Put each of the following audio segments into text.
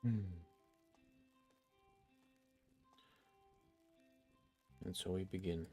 And so we begin.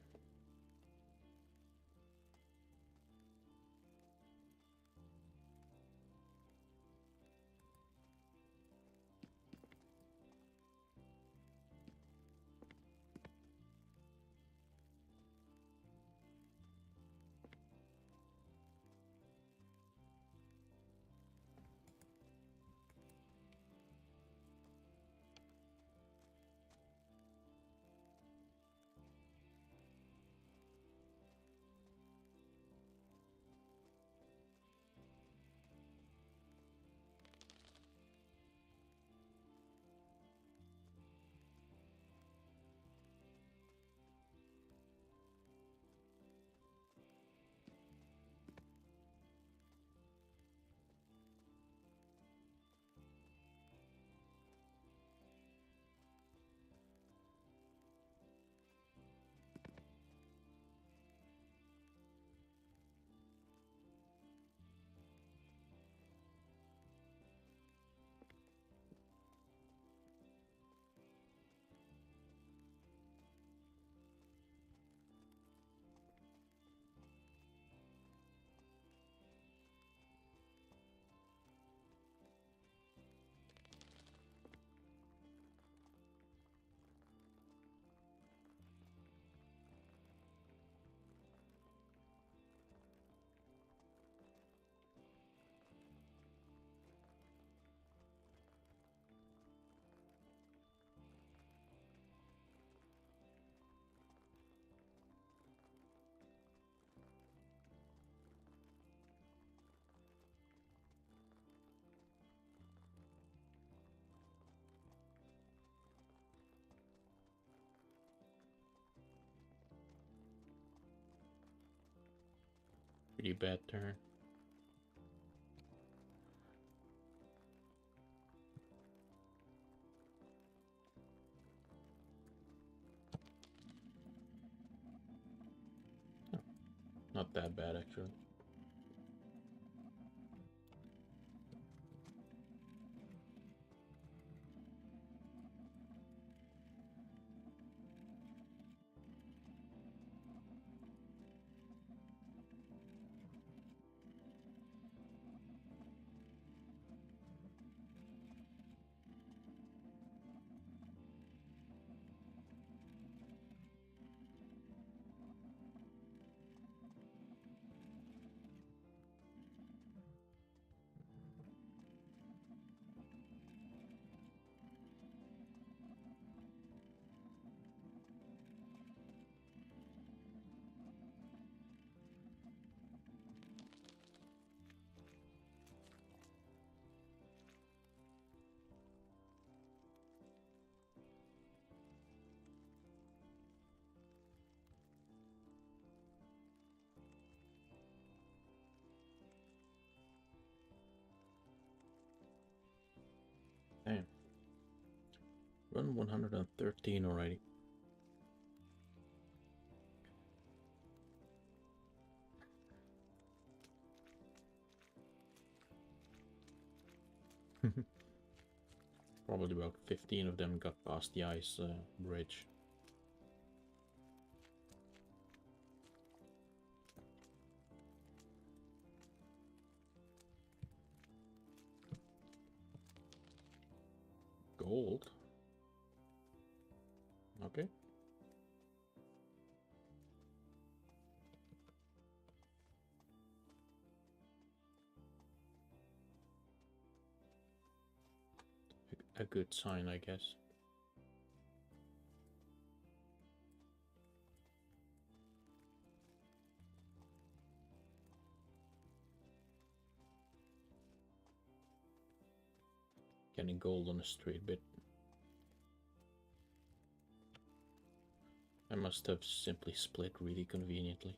Pretty bad turn. Oh, not that bad actually. Damn. Run 113 already. Probably about 15 of them got past the ice bridge. Gold. Okay. A good sign, I guess. Getting gold on a straight bit. I must have simply split really conveniently.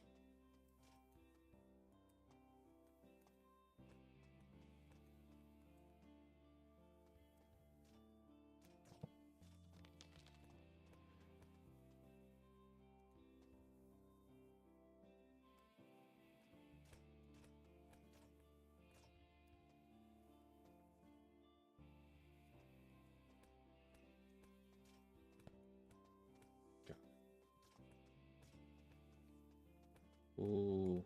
Ooh,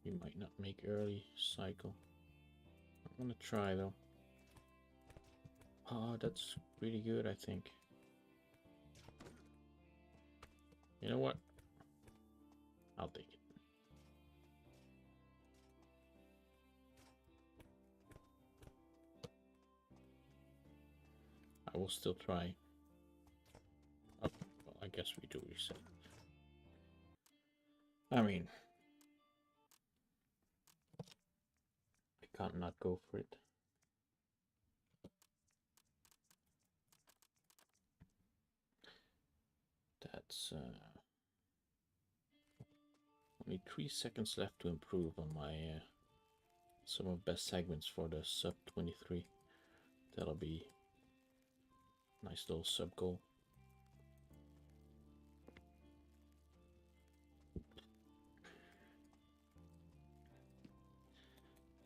we might not make early cycle. I'm gonna try though. Oh, that's pretty good, I think. You know what? I'll take it. I will still try. Oh, well, I guess we do reset. I mean, I can't not go for it. That's only 3 seconds left to improve on my some of best segments for the sub 23. That'll be a nice little sub goal.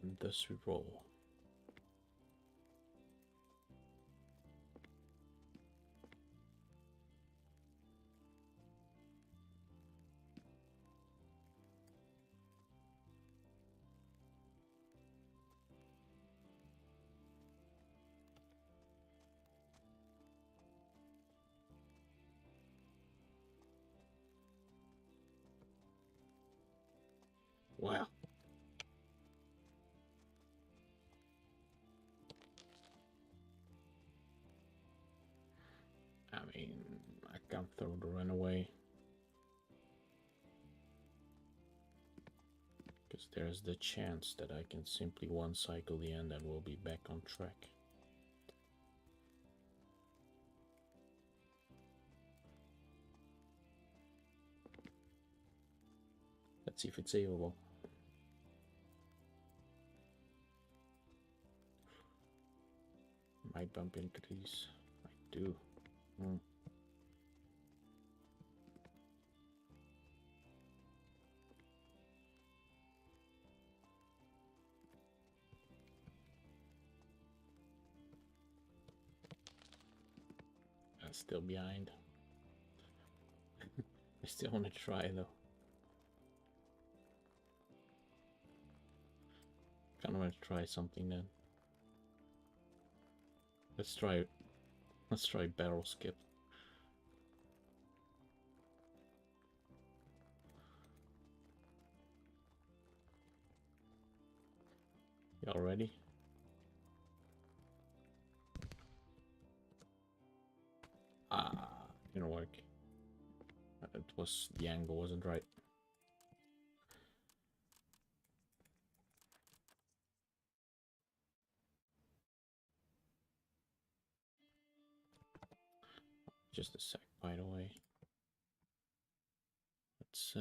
And thus we roll. Wow. I mean, I can't throw the run away. Because there's the chance that I can simply one cycle the end and we'll be back on track. Let's see if it's savable. Might bump into these. I do. I'm still behind. I still want to try though. Kind of want to try something then. Let's try. Let's try barrel skip. Y'all ready? Ah, didn't work. It was the angle wasn't right. Just a sec, by the way. Let's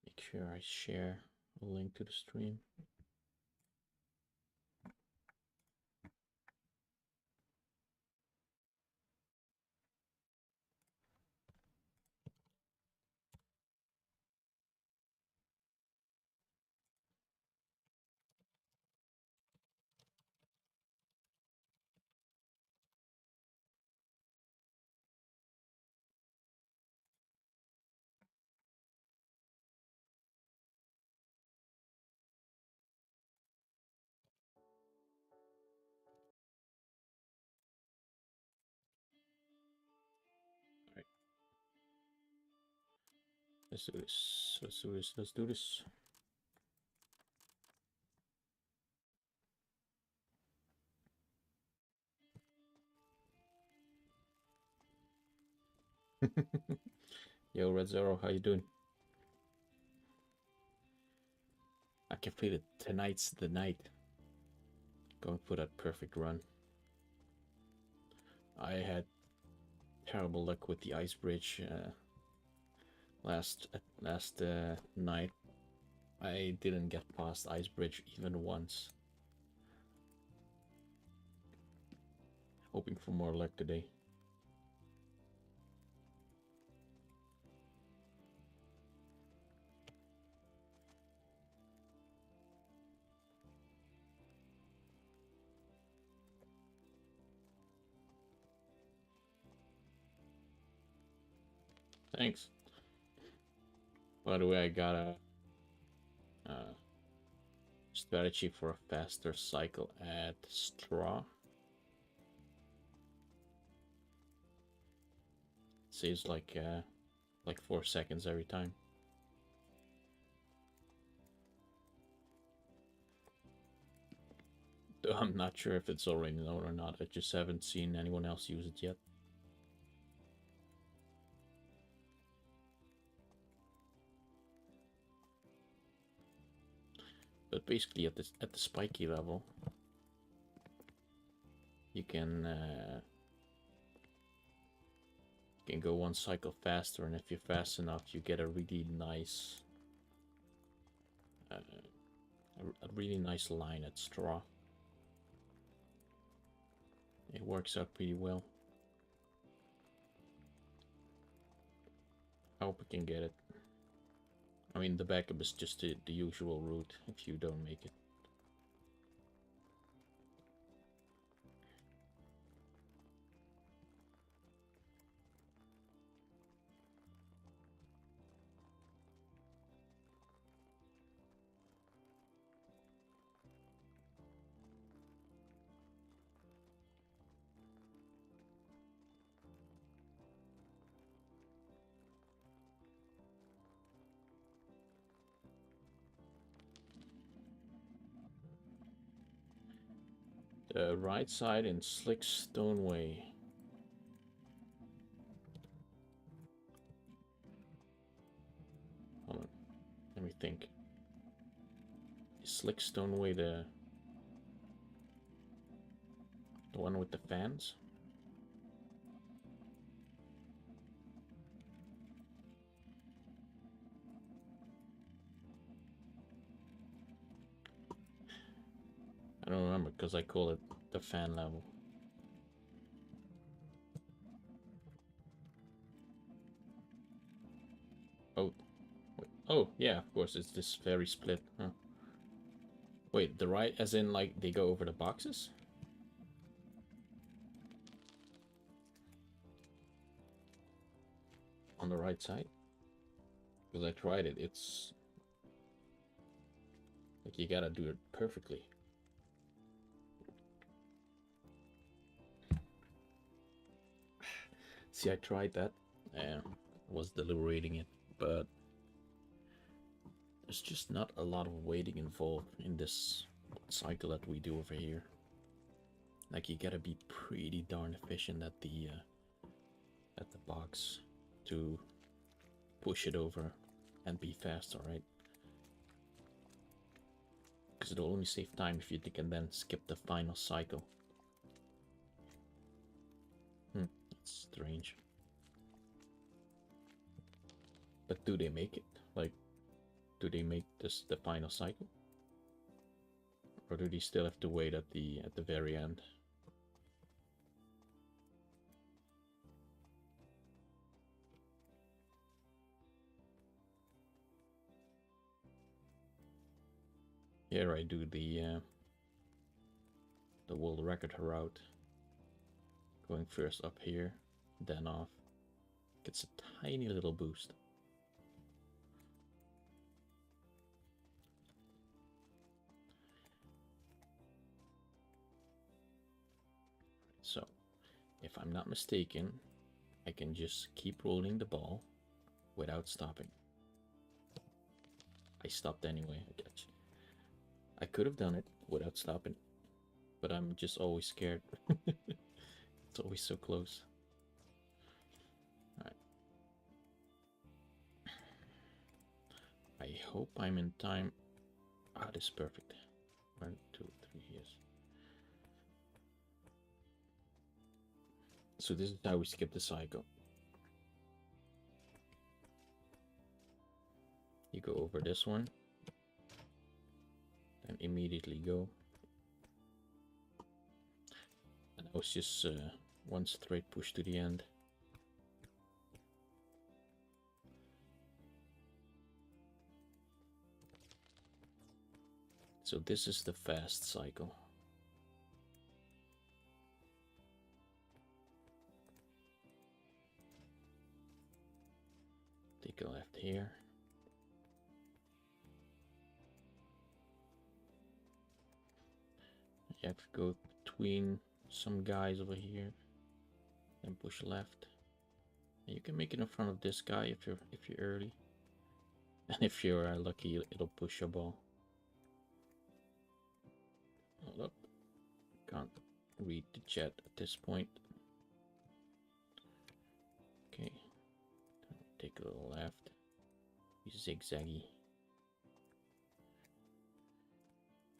make sure I share a link to the stream. Alright. Let's do this. Let's do this. Let's do this. Yo, Red Zero, how you doing? I completed tonight's the night. Going for that perfect run. I had terrible luck with the ice bridge last night. I didn't get past ice bridge even once. Hoping for more luck today. Thanks. By the way, I got a strategy for a faster cycle at straw. Saves like 4 seconds every time. Though I'm not sure if it's already known or not. I just haven't seen anyone else use it yet. But basically, at the spiky level, you can go one cycle faster, and if you're fast enough, you get a really nice line at straw. It works out pretty well. I hope we can get it. I mean, the backup is just the usual route if you don't make it. The right side in Slick Stoneway. Hold on. Let me think. Is Slick Stoneway the one with the fans? I don't remember because I call it the fan level. Oh, wait. Oh yeah, of course it's this very split. Huh? Wait, the right, as in like they go over the boxes? On the right side? Because I tried it. It's like you gotta do it perfectly. See, I tried that and was deliberating it, but there's just not a lot of waiting involved in this cycle that we do over here. Like you gotta be pretty darn efficient at the box to push it over and be fast, alright? Because it'll only save time if you can then skip the final cycle. That's strange. But do they make it? Like, do they make this the final cycle? Or do they still have to wait at the very end? Here I do the world record route. Going first up here, then off. Gets a tiny little boost. So, if I'm not mistaken, I can just keep rolling the ball without stopping. I stopped anyway, I guess. I could have done it without stopping, but I'm just always scared. It's always so close. Alright. I hope I'm in time. Ah, this is perfect. 1, 2, 3 years. So this is how we skip the cycle. You go over this one, then immediately go. And that was just one straight push to the end. So this is the fast cycle. Take a left here. You have to go between some guys over here and push left. And you can make it in front of this guy if you're early. And if you're lucky, it'll push your ball. Hold up. Can't read the chat at this point. Okay. Take a little left. Be zigzaggy.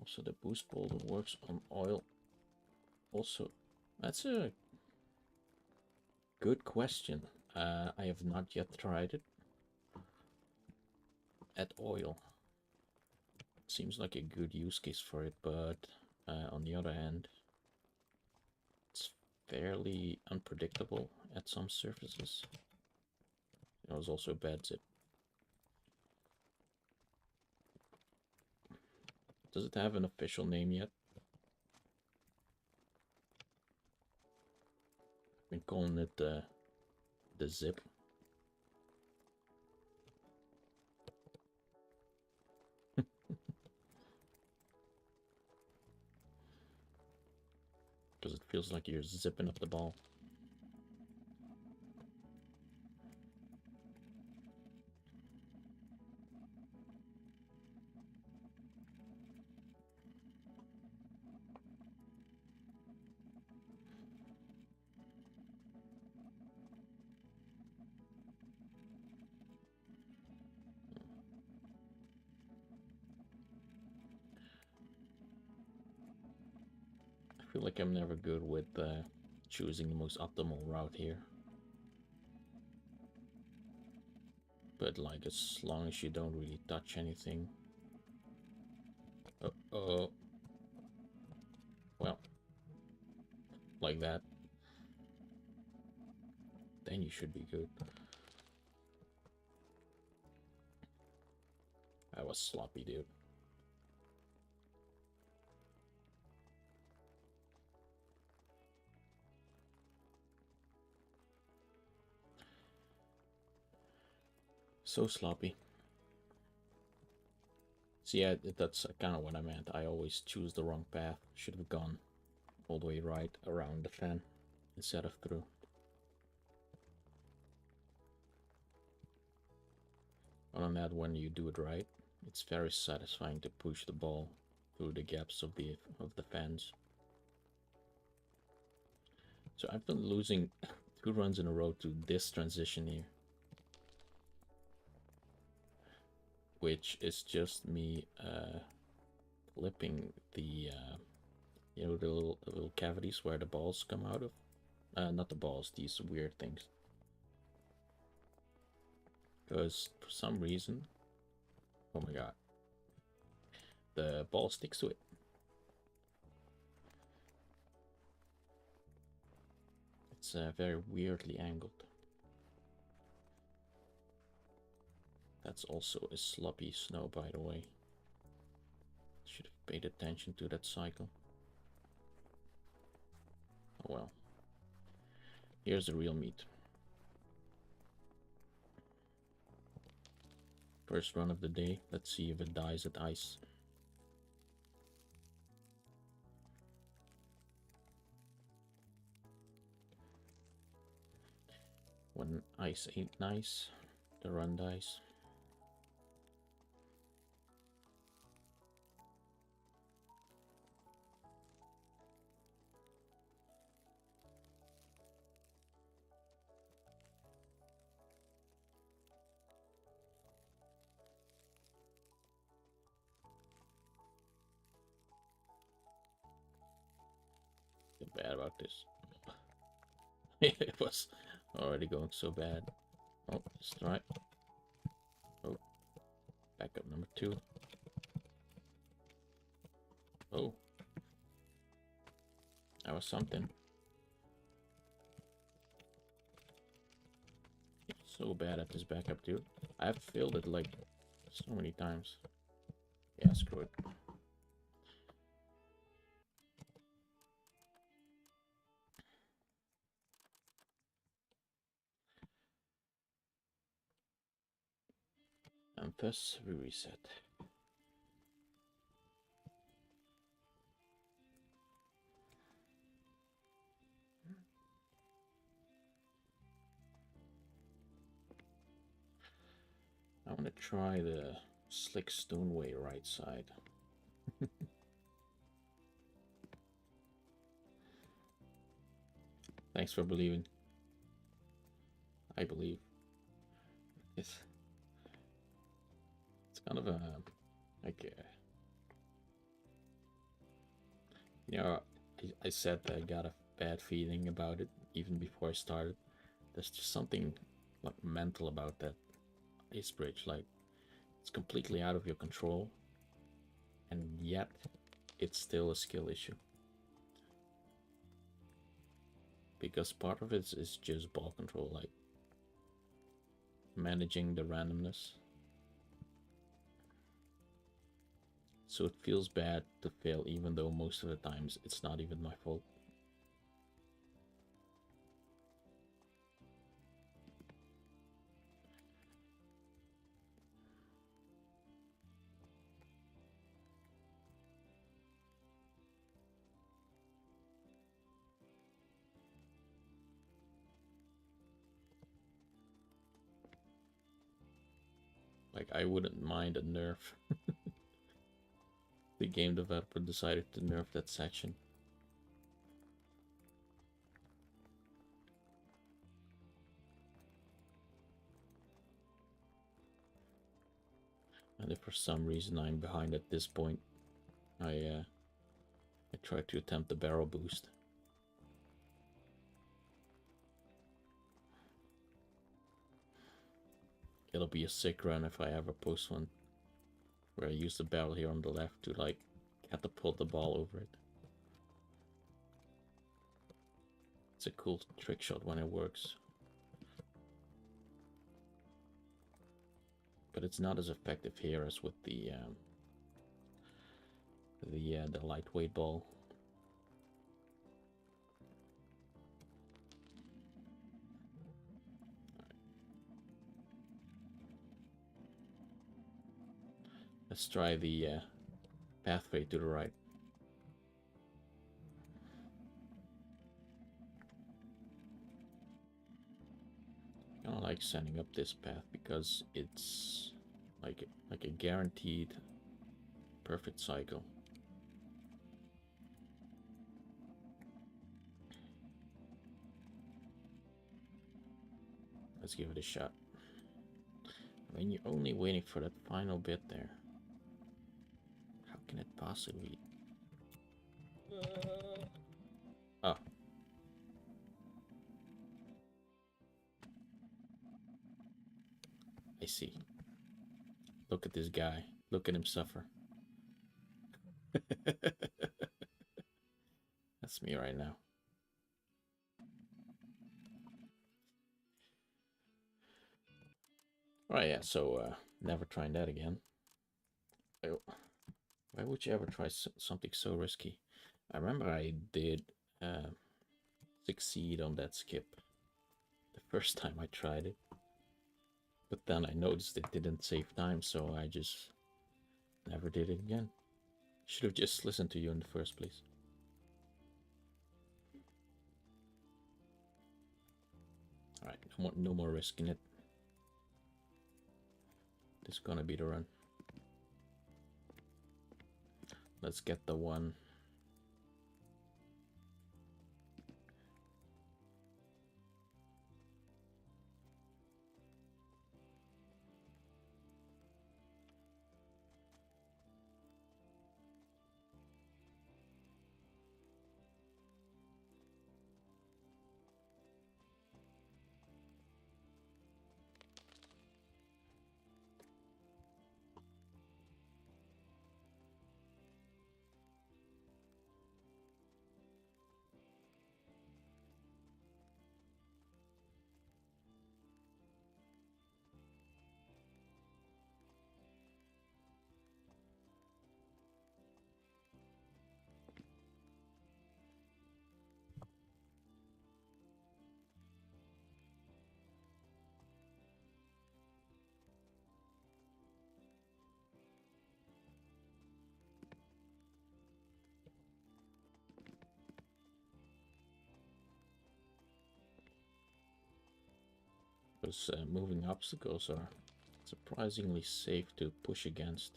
Also, the boost boulder works on oil. Also, that's a good question. I have not yet tried it at oil. Seems like a good use case for it, but on the other hand, it's fairly unpredictable at some surfaces. It was also a bad zip. Does it have an official name yet? I've been calling it the zip. Because it feels like you're zipping up the ball. I feel like I'm never good with choosing the most optimal route here. But like, as long as you don't really touch anything. Uh-oh. Well, like that. Then you should be good. That was sloppy, dude. So sloppy. See, yeah, that's kind of what I meant. I always choose the wrong path. Should have gone all the way right around the fan instead of through. Other than that, when you do it right, it's very satisfying to push the ball through the gaps of the fans. So I've been losing 2 runs in a row to this transition here, which is just me flipping the you know, the little cavities where the balls come out of. Not the balls, these weird things. Because for some reason, oh my god, the ball sticks to it. It's very weirdly angled. That's also a sloppy snow, by the way. Should have paid attention to that cycle. Oh well. Here's the real meat. First run of the day. Let's see if it dies at ice. When ice ain't nice, the run dies. I feel bad about this. It was already going so bad. Oh, let's try. Oh, backup number 2. Oh, that was something. So bad at this backup, dude. I've failed it like so many times. Yeah, screw it. Thus we reset. I want to try the Slick Stoneway right side. Thanks for believing. I believe. It's kind of a like you know, I said that I got a bad feeling about it even before I started. There's just something like mental about that ice bridge. Like it's completely out of your control, and yet it's still a skill issue. Because part of it is just ball control, like managing the randomness. So it feels bad to fail, even though most of the times it's not even my fault. Like, I wouldn't mind a nerf. The game developer decided to nerf that section. And if for some reason I'm behind at this point, I try to attempt the barrel boost. It'll be a sick run if I ever post one where I use the barrel here on the left to like catapult the ball over it. It's a cool trick shot when it works. But it's not as effective here as with the lightweight ball. Let's try the pathway to the right. I kind of like setting up this path because it's like a guaranteed perfect cycle. Let's give it a shot. I mean, you're only waiting for that final bit there. How can it possibly? Oh. I see. Look at this guy. Look at him suffer. That's me right now. Alright, yeah, so never trying that again. Why would you ever try something so risky? I remember I did succeed on that skip the first time I tried it. But then I noticed it didn't save time, so I just never did it again. Should have just listened to you in the first place. Alright, no more risking it. This is gonna be the run. Let's get the one. Because moving obstacles are surprisingly safe to push against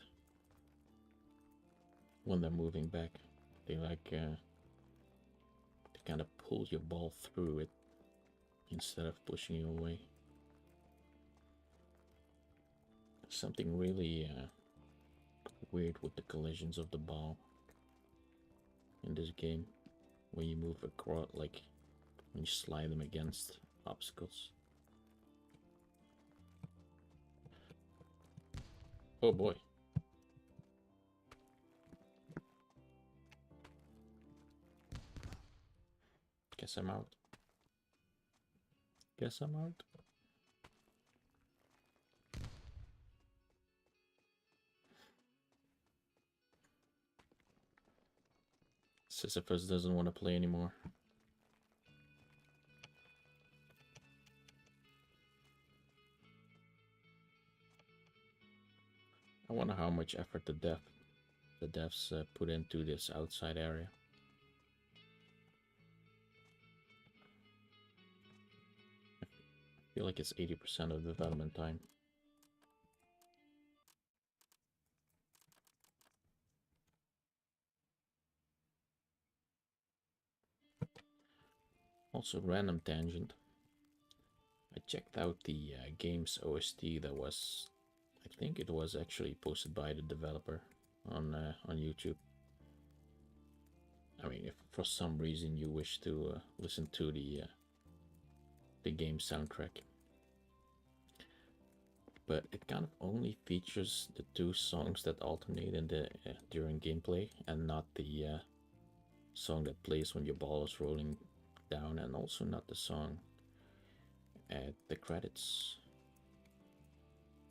when they're moving back. They they kind of pull your ball through it instead of pushing you away. Something really weird with the collisions of the ball in this game when you move across, like when you slide them against obstacles. Oh boy. Guess I'm out. Guess I'm out. Sisyphus doesn't want to play anymore. I wonder how much effort the devs put into this outside area. I feel like it's 80% of development time. Also, random tangent. I checked out the game's OST that was, I think it was actually posted by the developer on YouTube. I mean, if for some reason you wish to listen to the game soundtrack, but it kind of only features the two songs that alternate in the during gameplay, and not the song that plays when your ball is rolling down, and also not the song at the credits.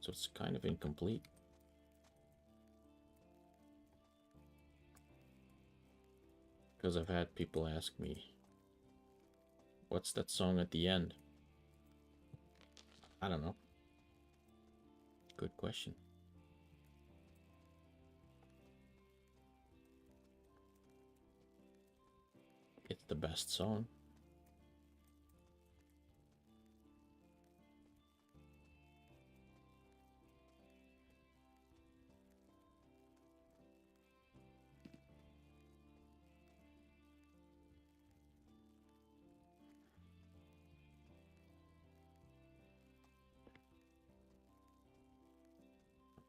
So it's kind of incomplete. Because I've had people ask me, what's that song at the end? I don't know. Good question. It's the best song.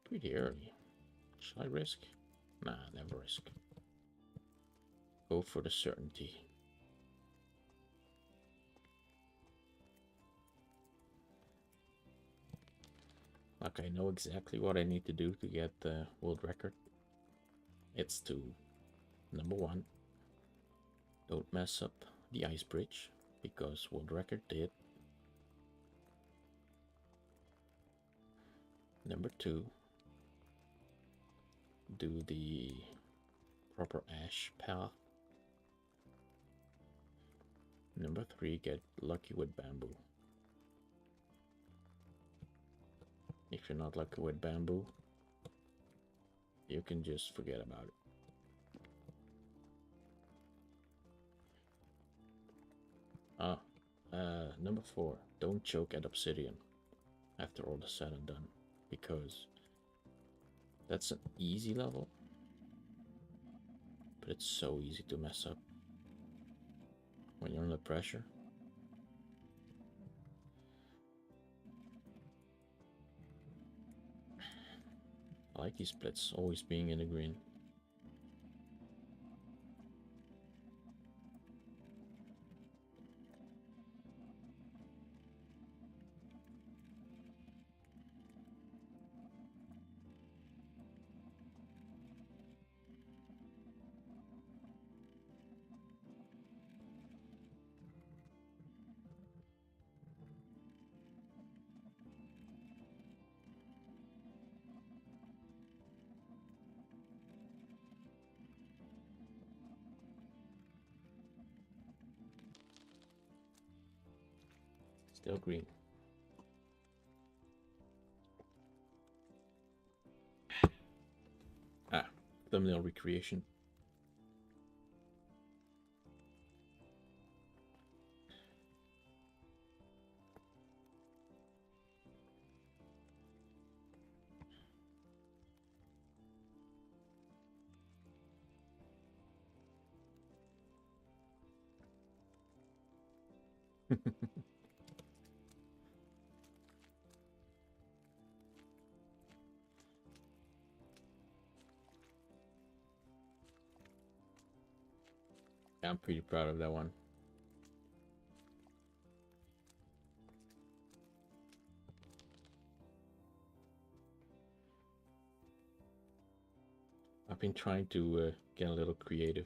Pretty early. Should I risk? Nah, never risk. Go for the certainty. Like, I know exactly what I need to do to get the world record. It's to, number one, don't mess up the ice bridge, because world record did. Number two, do the proper ash path. Number three, get lucky with bamboo. If you're not lucky with bamboo, you can just forget about it. Number four, don't choke at obsidian after all is said and done, because that's an easy level, but it's so easy to mess up when you're under pressure. I like these splits always being in the green. Still green. Ah, thumbnail recreation. I'm pretty proud of that one. I've been trying to get a little creative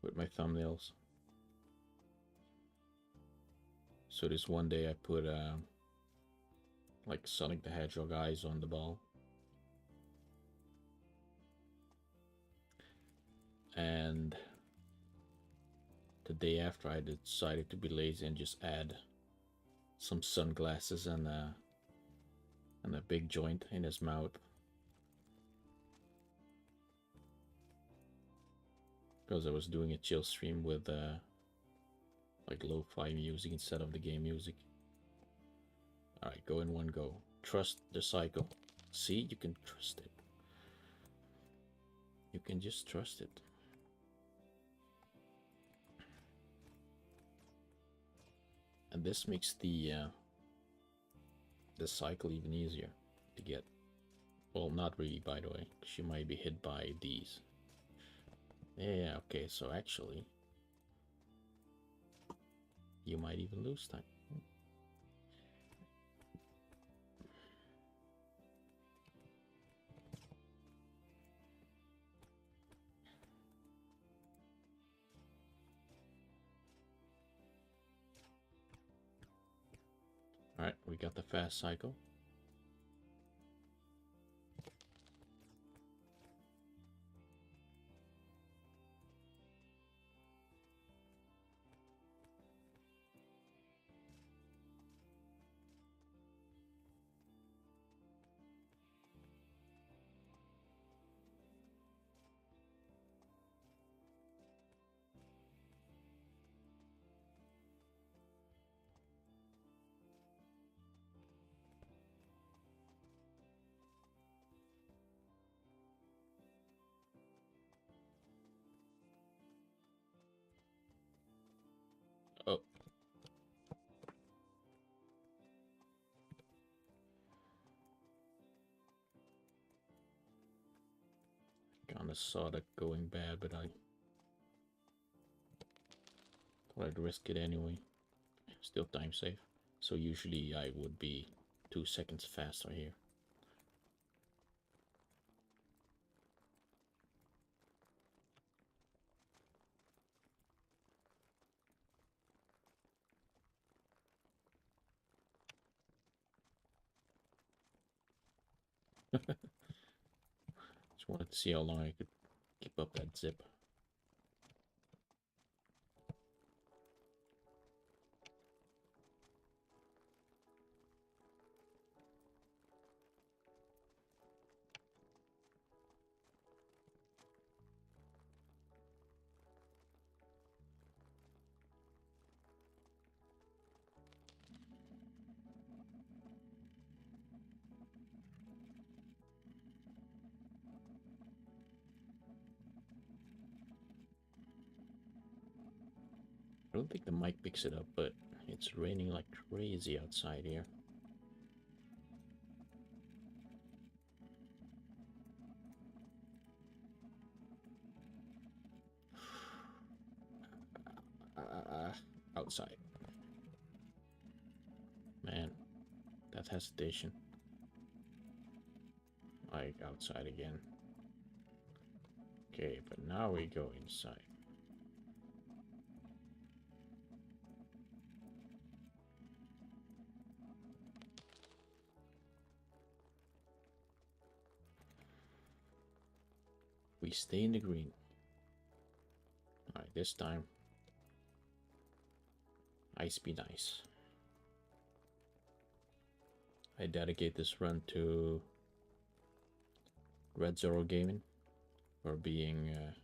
with my thumbnails. So this one day I put like Sonic the Hedgehog eyes on the ball. And the day after I decided to be lazy and just add some sunglasses and a big joint in his mouth. Because I was doing a chill stream with like lo-fi music instead of the game music. Alright, go in one go. Trust the cycle. See, you can trust it. You can just trust it. And this makes the cycle even easier to get. Well, not really, by the way. She might be hit by these. Yeah, okay, so actually, you might even lose time. Alright, we got the fast cycle. Oh. Kinda saw that going bad, but I thought I'd risk it anyway. Still time safe. So usually I would be 2 seconds faster here. Just wanted to see how long I could keep up that zip. I don't think the mic picks it up, but it's raining like crazy outside here. Outside. Man, that hesitation. Like outside again. Okay, but now we go inside. We stay in the green. Alright, this time ice be nice. I dedicate this run to Red Zero Gaming for being an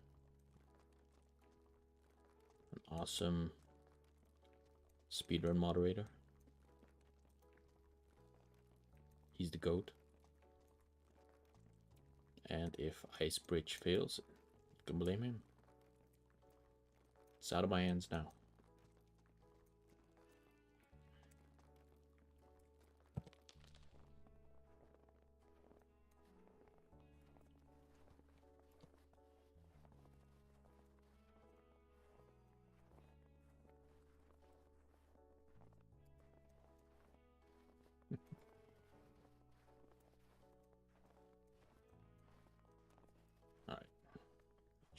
awesome speedrun moderator. He's the GOAT. And if Ice Bridge fails, you can blame him. It's out of my hands now.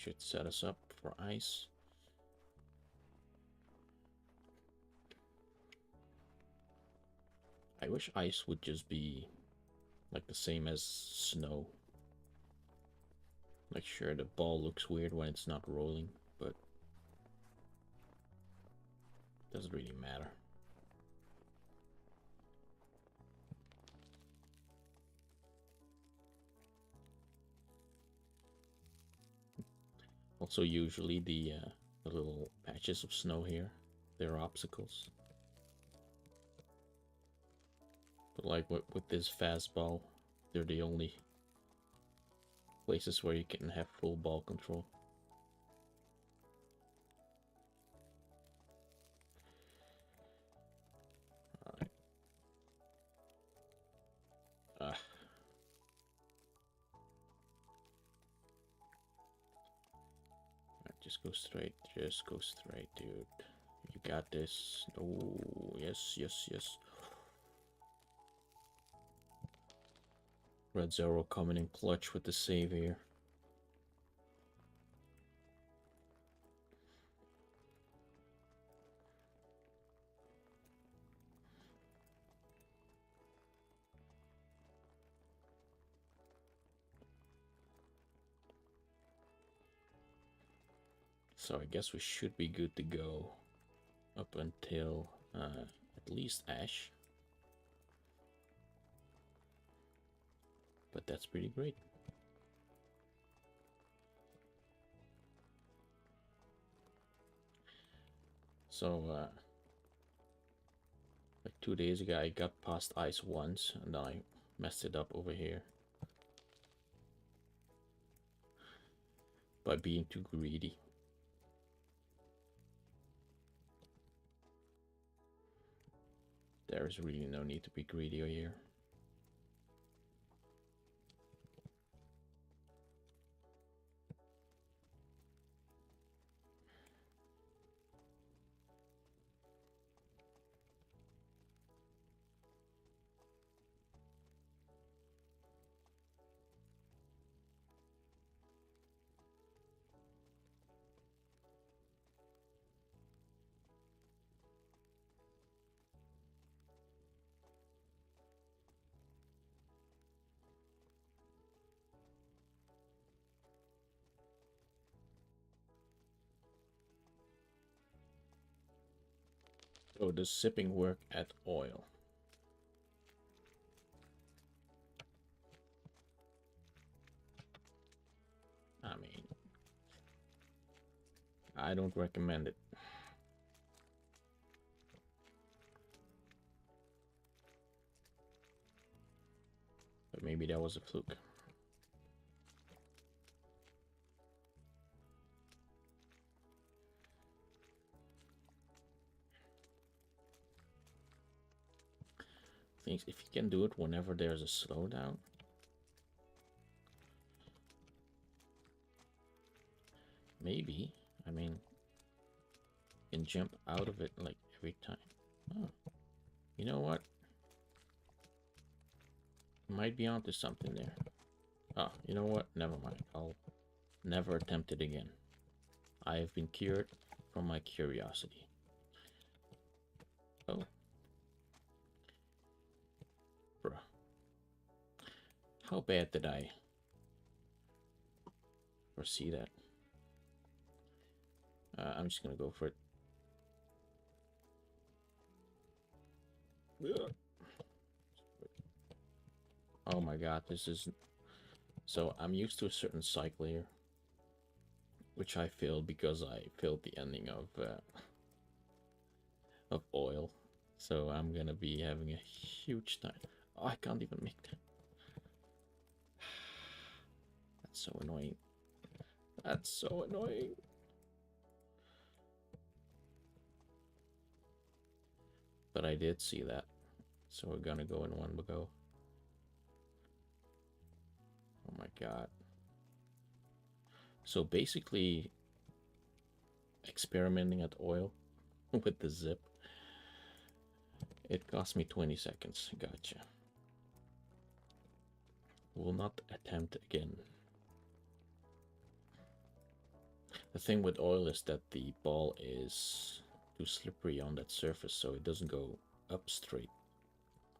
Should set us up for ice. I wish ice would just be like the same as snow. Like, sure, the ball looks weird when it's not rolling, but it doesn't really matter. Also, usually the little patches of snow here, they're obstacles. But like with this fastball, they're the only places where you can have full ball control. Alright. Just go straight. Just go straight, dude. You got this. Oh, yes, yes, yes. Red Zero coming in clutch with the save here. So I guess we should be good to go up until at least Ash. But that's pretty great. So like 2 days ago I got past ice once and then I messed it up over here by being too greedy. There is really no need to be greedy here. So does sipping work at oil? I mean, I don't recommend it. But maybe that was a fluke. Things if you can do it whenever there's a slowdown. Maybe. I mean, you can jump out of it like every time. Oh, you know what? Might be onto something there. Oh, you know what? Never mind. I'll never attempt it again. I have been cured from my curiosity. Oh. Bruh. How bad did I foresee that? I'm just gonna go for it. Oh my god, this is... So I'm used to a certain cycle here, which I failed because I failed the ending of oil. So I'm gonna be having a huge time. Oh, I can't even make that. That's so annoying. That's so annoying. But I did see that. So we're gonna go in one go. Oh my god. So basically experimenting at oil with the zip. It cost me 20 seconds. Gotcha. Will not attempt again. The thing with oil is that the ball is too slippery on that surface, so it doesn't go up straight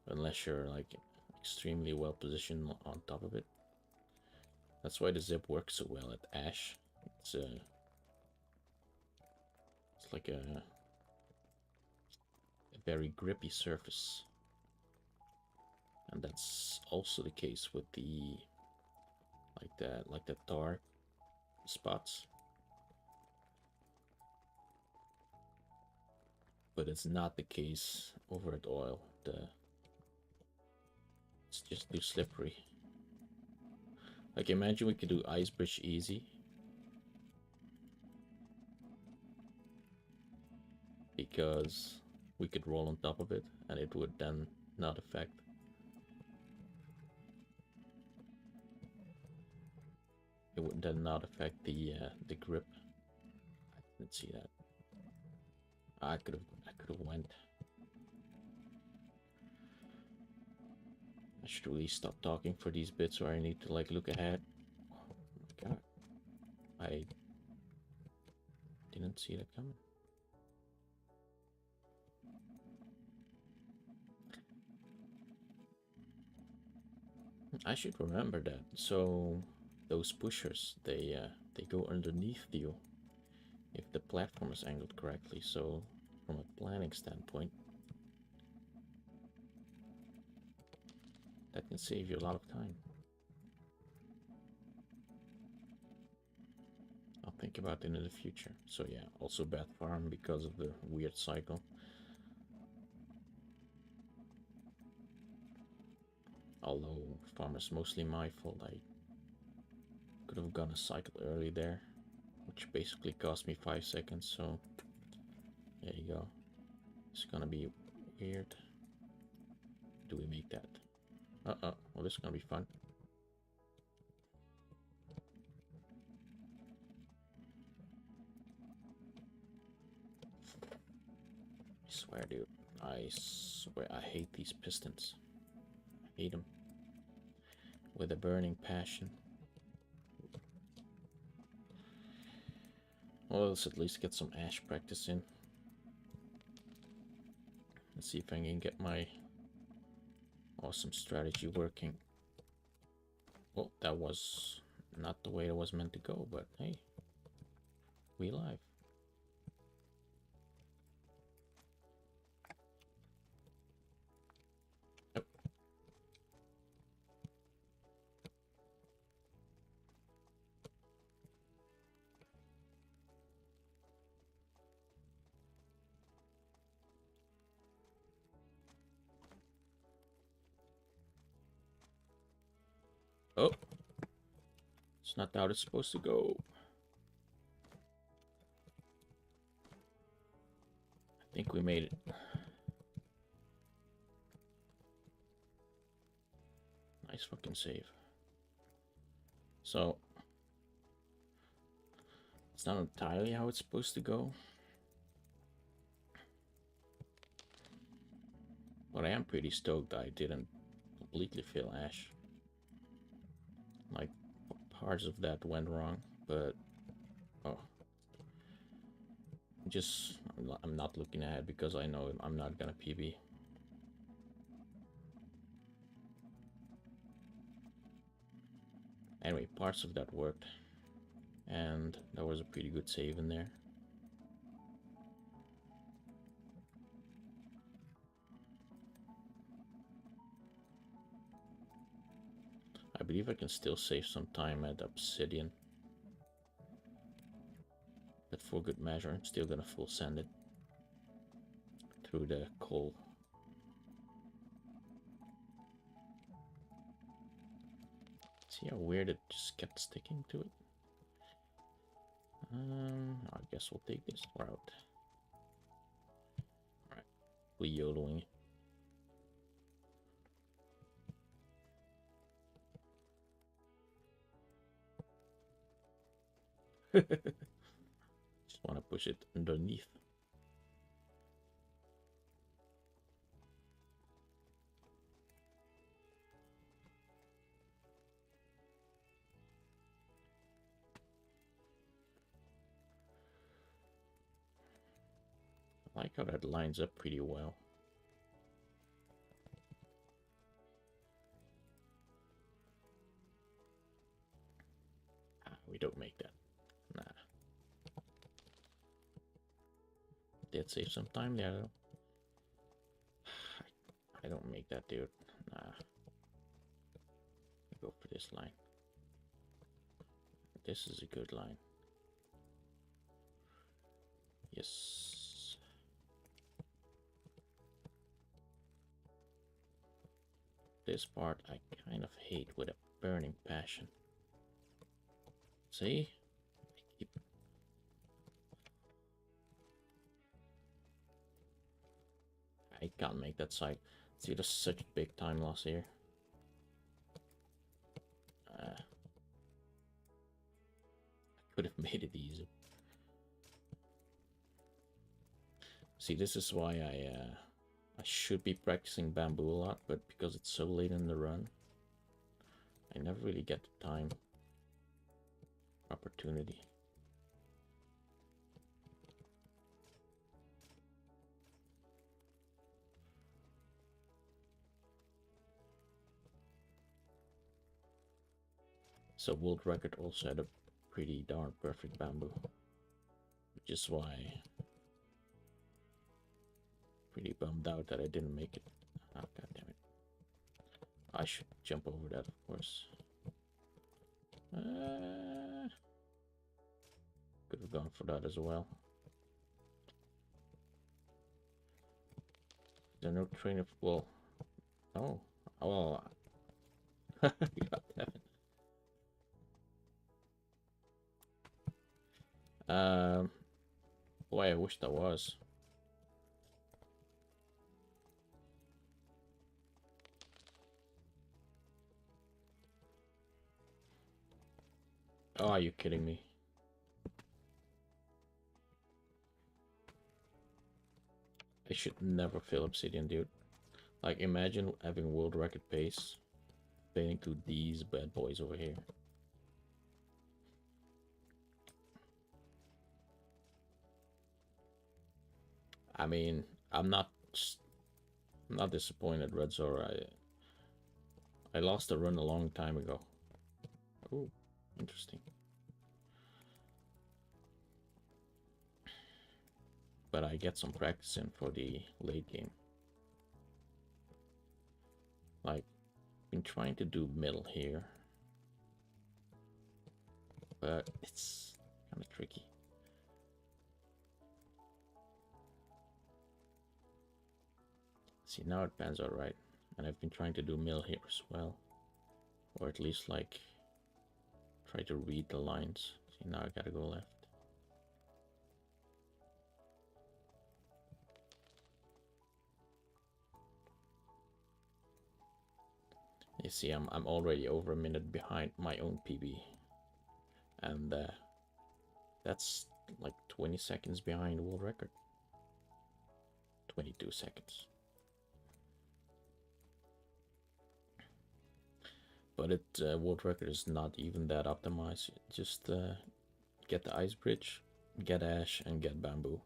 unless you're like extremely well positioned on top of it. That's why the zip works so well at ash. It's like a very grippy surface, and that's also the case with the like the tar spots. But it's not the case over at oil. It's just too slippery. Like, imagine we could do ice bridge easy. Because we could roll on top of it and it would then not affect. It would then not affect the grip. I didn't see that. I could have went. I should really stop talking for these bits where I need to like look ahead. Oh my god. I didn't see that coming. I should remember that. So those pushers, they go underneath you if the platform is angled correctly. So from a planning standpoint, that can save you a lot of time. I'll think about it in the future. So yeah, also bad farm because of the weird cycle. Although farm is mostly my fault. I could have gone a cycle early there, which basically cost me 5 seconds. So there you go. It's gonna be weird. Do we make that? Well, this is gonna be fun. I swear, dude. I swear, I hate these pistons. I hate them with a burning passion. Well, let's at least get some ash practice in. Let's see if I can get my awesome strategy working. Well, that was not the way it was meant to go, but hey, we live. Yep. Oh, it's not how it's supposed to go. I think we made it. Nice fucking save. So, it's not entirely how it's supposed to go. But I am pretty stoked I didn't completely fail ash. Like, parts of that went wrong, but oh, I'm not looking ahead because I know I'm not gonna PB. Anyway, parts of that worked, and there was a pretty good save in there. I believe I can still save some time at obsidian. But for good measure, I'm still gonna full send it through the coal. See how weird it just kept sticking to it? I guess we'll take this route. Alright, we're yodeling. Just want to push it underneath. I like how that lines up pretty well. We don't make that. Nah. Did save some time there though. I don't make that, dude. Nah. Go for this line. This is a good line. Yes. This part I kind of hate with a burning passion. See? I can't make that side. See, there's such big time loss here. I could have made it easy. See, this is why I should be practicing bamboo a lot, but because it's so late in the run, I never really get the time opportunity. So world record also had a pretty darn perfect bamboo, which is why pretty bummed out that I didn't make it. Oh, god damn it. I should jump over that, of course. Could have gone for that as well. There's no train of, well, oh, well, god damn it. Boy, I wish there was. Oh, are you kidding me? I should never fill obsidian, dude. Like, imagine having world record pace, failing to these bad boys over here. I mean, I'm not disappointed, Red Zora. I lost a run a long time ago. Oh, interesting. But I get some practice in for the late game. Like, been trying to do middle here, but it's kind of tricky. See, now it pans out right, and I've been trying to do middle here as well, or at least like try to read the lines. See, now I gotta go left. You see, I'm already over a minute behind my own PB, and that's like 20 seconds behind the world record. 22 seconds. But world record is not even that optimized. Just get the ice bridge, get ash, and get bamboo,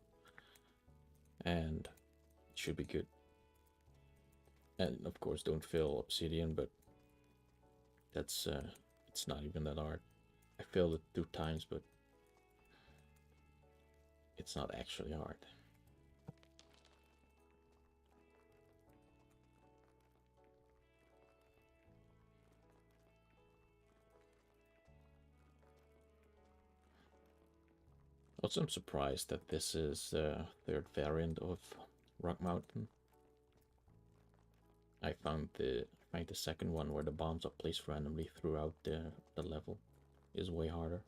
and it should be good. And of course, don't fill obsidian, but that's it's not even that hard. I failed it 2 times, but it's not actually hard. Also, I'm surprised that this is the 3rd variant of Rock Mountain. I found the 2nd one where the bombs are placed randomly throughout the level is way harder.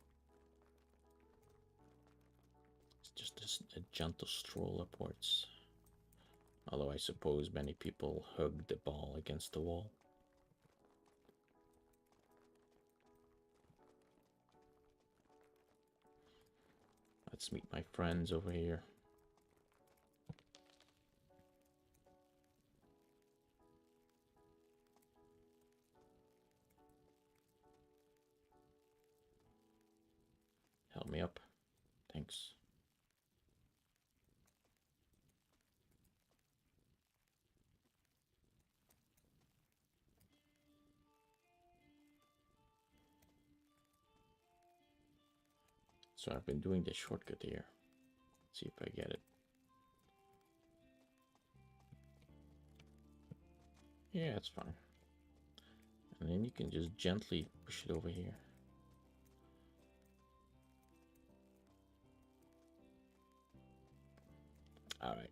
It's just a gentle stroll upwards. Although I suppose many people hug the ball against the wall. Let's meet my friends over here. Help me up. Thanks. So I've been doing the shortcut here. Let's see if I get it. Yeah, it's fine. And then you can just gently push it over here. Alright.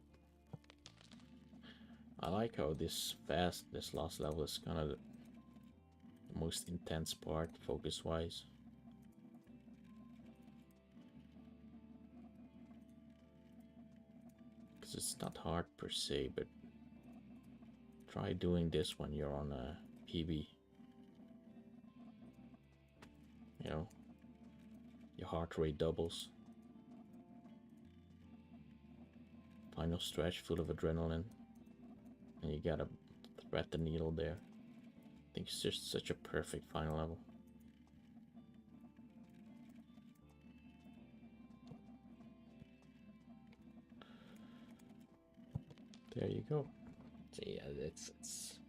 I like how this last level is kind of the most intense part, focus-wise. Because it's not hard per se, but try doing this when you're on a PB. You know, your heart rate doubles. Final stretch full of adrenaline. And you gotta thread the needle there. I think it's just such a perfect final level. There you go. So yeah, it's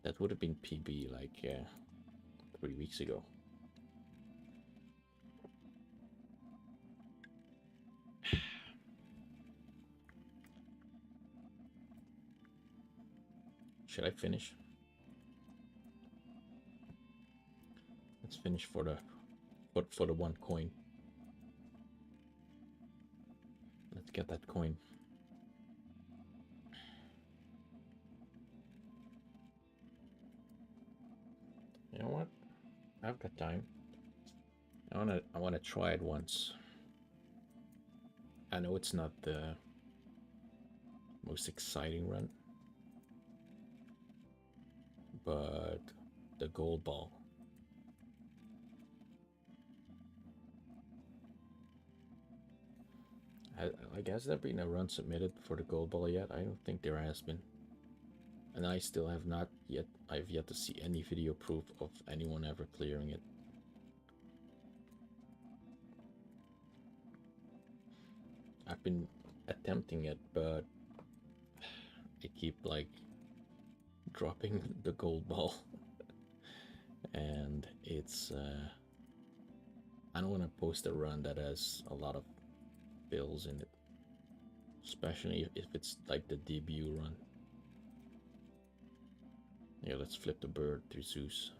that would have been PB like 3 weeks ago. Should I finish? Let's finish for the one coin. Let's get that coin. You know what? I've got time. I wanna try it once. I know it's not the most exciting run, but the gold ball. Like, has there been a run submitted for the gold ball yet? I don't think there has been. And I still have not yet, I've yet to see any video proof of anyone ever clearing it. I've been attempting it, but I keep like dropping the gold ball. And it's, I don't want to post a run that has a lot of bills in it. Especially if it's like the debut run. Yeah, let's flip the bird to Zeus.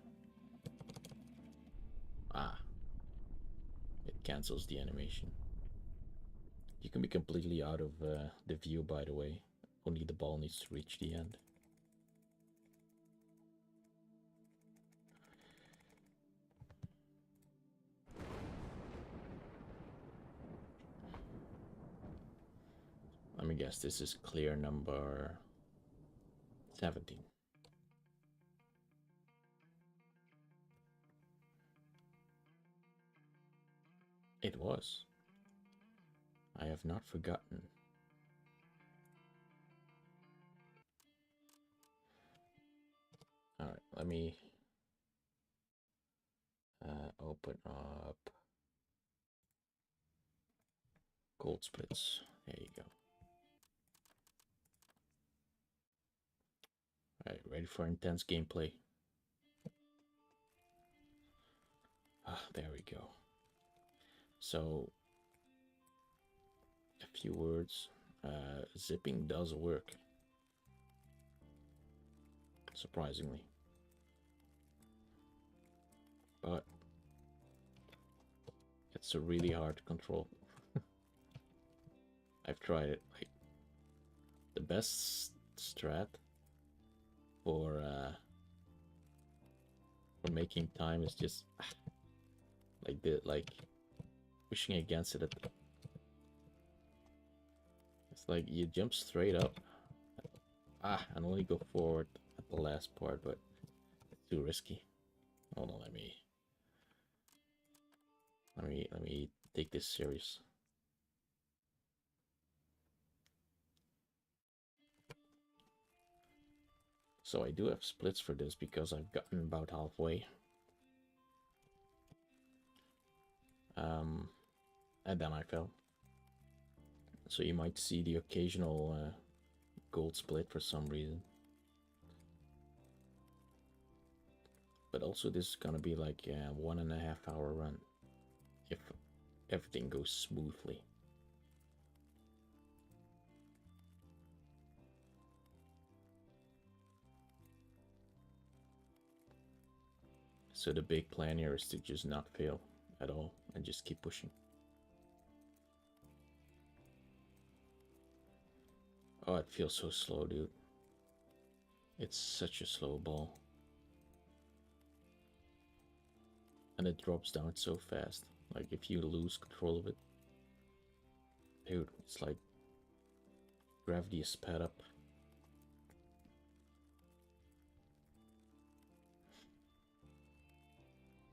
Ah. It cancels the animation. You can be completely out of the view, by the way. Only the ball needs to reach the end. Let me guess, this is clear number 17. It was. I have not forgotten. Alright, let me open up gold splits. There you go. Alright, ready for intense gameplay. Ah, there we go. So, a few words. Zipping does work. Surprisingly. But it's a really hard to control. I've tried it. Like, the best strat for making time is just like pushing against it. It's like you jump straight up, and only go forward at the last part, but it's too risky. Hold on, let me take this serious. So I do have splits for this because I've gotten about halfway. And then I fell. So you might see the occasional gold split for some reason. But also this is gonna be like a 1.5 hour run. everything goes smoothly. So the big plan here is to just not fail at all and just keep pushing. Oh, it feels so slow, dude. It's such a slow ball. And it drops down so fast. Like, if you lose control of it, dude, it's like gravity is sped up.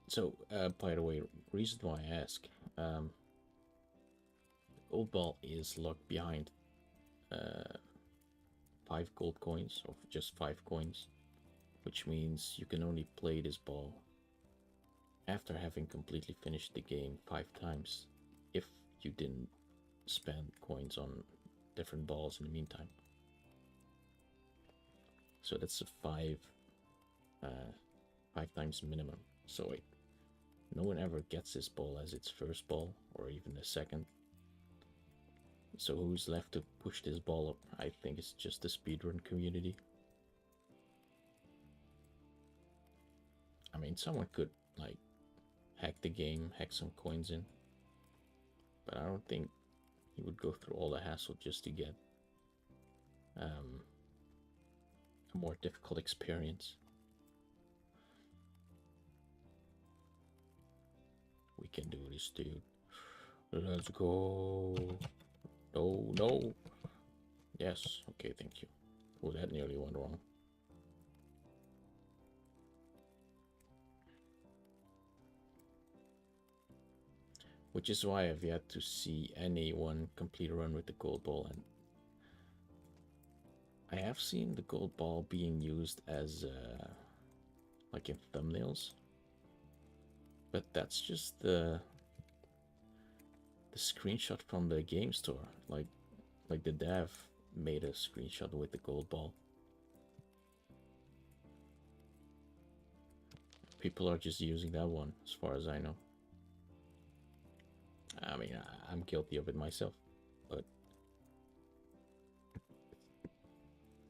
So, by the way, reason why I ask, gold ball is locked behind uh, 5 gold coins, or just 5 coins, which means you can only play this ball after having completely finished the game 5 times if you didn't spend coins on different balls in the meantime. So that's a uh, 5 times minimum. So wait, no one ever gets this ball as its first ball or even the second. So who's left to push this ball up? I think it's just the speedrun community. I mean, someone could like hack the game, hack some coins in, but I don't think you would go through all the hassle just to get a more difficult experience. We can do this, dude. Let's go. No, no. Yes. Okay, thank you. Oh, that nearly went wrong. Which is why I've yet to see anyone complete a run with the gold ball, and I have seen the gold ball being used as like in thumbnails, but that's just the screenshot from the game store. Like the dev made a screenshot with the gold ball. People are just using that one, as far as I know. I mean, I'm guilty of it myself, but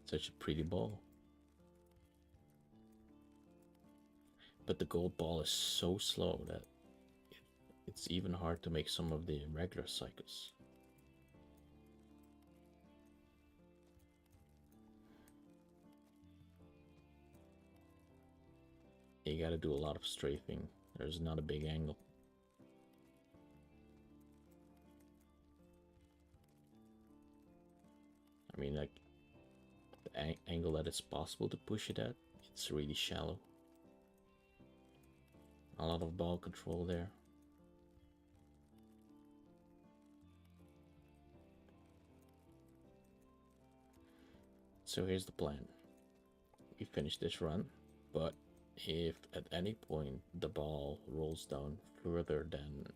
such a pretty ball. But the gold ball is so slow that it's even hard to make some of the regular cycles. You gotta do a lot of strafing. There's not a big angle. I mean, like, the angle that it's possible to push it at, it's really shallow. A lot of ball control there. So here's the plan. We finish this run, but if at any point the ball rolls down further than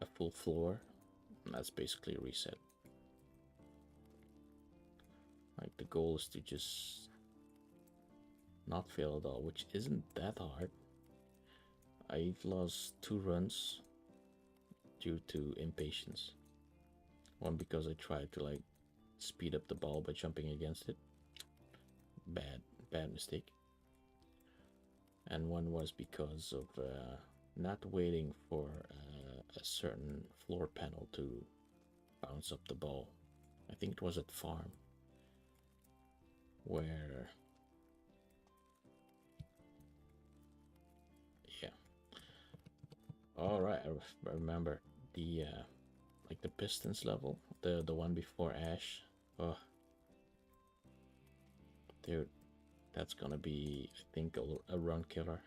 a full floor, that's basically a reset. Like, the goal is to just not fail at all, which isn't that hard. I've lost 2 runs due to impatience. One because I tried to like speed up the ball by jumping against it. Bad mistake. And one was because of not waiting for a certain floor panel to bounce up the ball. I think it was at farm where, yeah. All right, I remember the like the Pistons level, the one before Ash. Oh, dude, that's gonna be, I think, a run killer.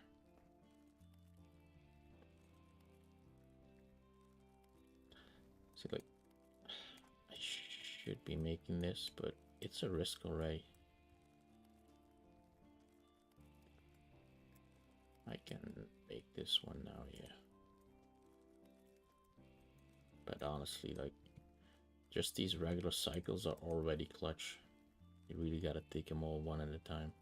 See, like, I should be making this, but it's a risk already. I can make this one now, yeah. But honestly, like, just these regular cycles are already clutch. You really gotta take them all one at a time.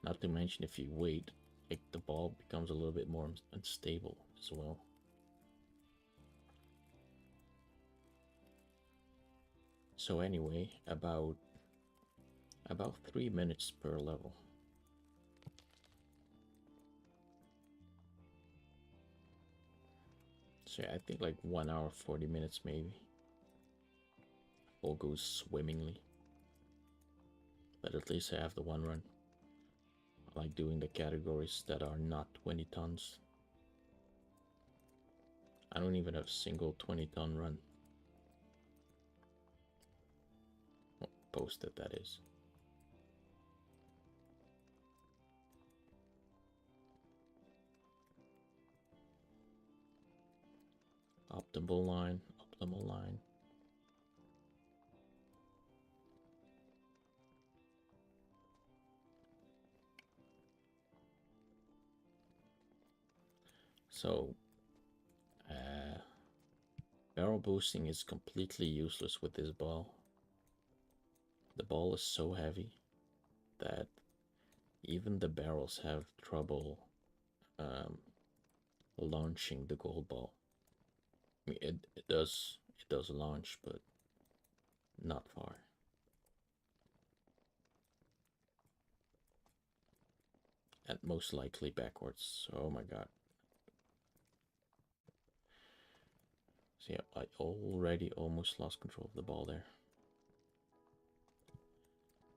Not to mention, if you wait, like the ball becomes a little bit more unstable as well. So anyway, about 3 minutes per level. So yeah, I think like 1 hour 40 minutes maybe. All goes swimmingly. But at least I have the one run. I like doing the categories that are not 20 tons. I don't even have a single 20-ton run. Well, posted, that is. Optimal line, optimal line. So, barrel boosting is completely useless with this ball. The ball is so heavy that even the barrels have trouble launching the gold ball. I mean, it does launch, but not far. And most likely backwards. Oh my god. So yeah, I already almost lost control of the ball there.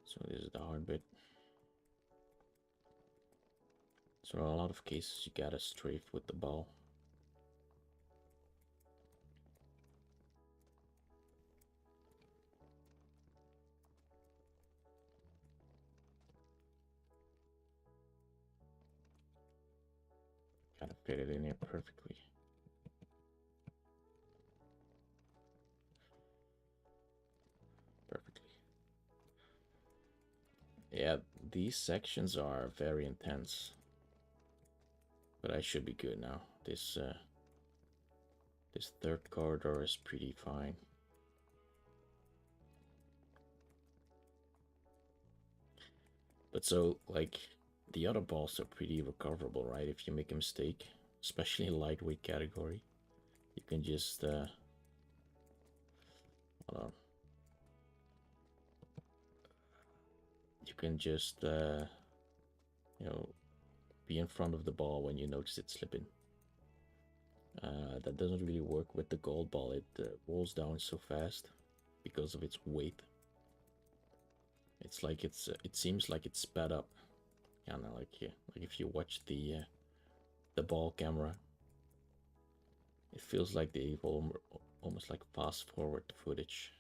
So this is the hard bit. So in a lot of cases you gotta strafe with the ball. Gotta fit it in here perfectly. Perfectly. Yeah, these sections are very intense. But I should be good now. This third corridor is pretty fine. But so, like, the other balls are pretty recoverable, right? If you make a mistake, especially in lightweight category, you can just, hold on. You can just, you know, be in front of the ball when you notice it slipping. That doesn't really work with the gold ball. It rolls down so fast because of its weight. It's like it seems like it's sped up. Yeah, no, like if you watch the ball camera, it feels like they've almost like fast forward the footage.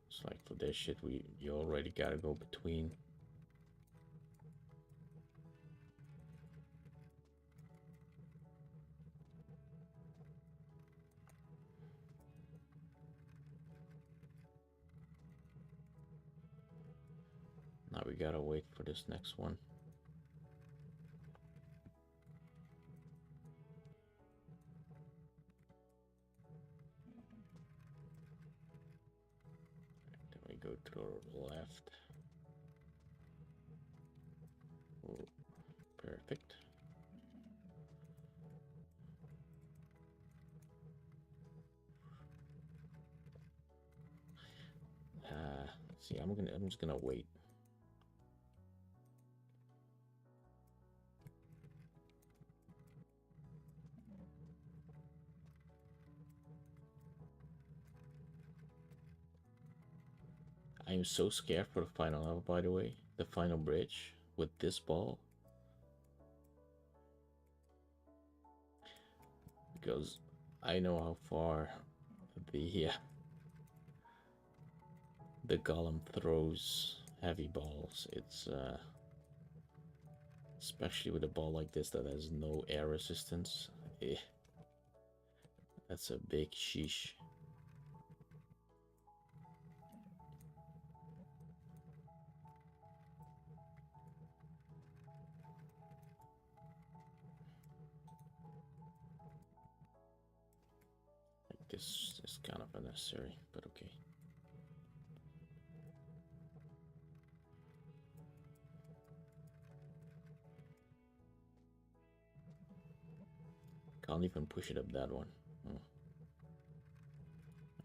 It's like for this shit, you already gotta go between. Now we gotta wait for this next one. Then we go to the left. Ooh, perfect. See, I'm just gonna wait. I am so scared for the final level, by the way. The final bridge with this ball. Because I know how far the golem throws heavy balls. It's especially with a ball like this that has no air resistance. That's a big sheesh. This is kind of unnecessary, but okay. Can't even push it up that one. Oh.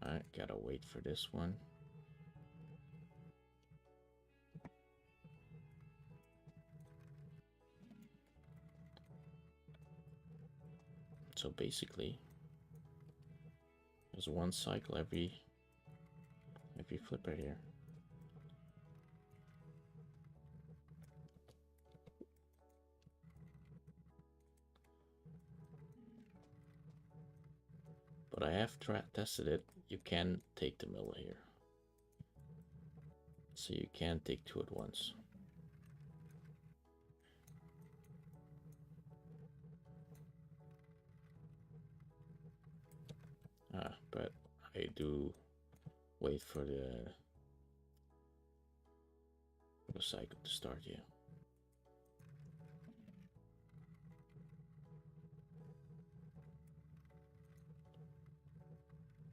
Alright, gotta wait for this one. So basically, there's one cycle every flipper here. But I have tested it. You can take the middle here. So you can take two at once. But I do wait for the cycle to start, yeah.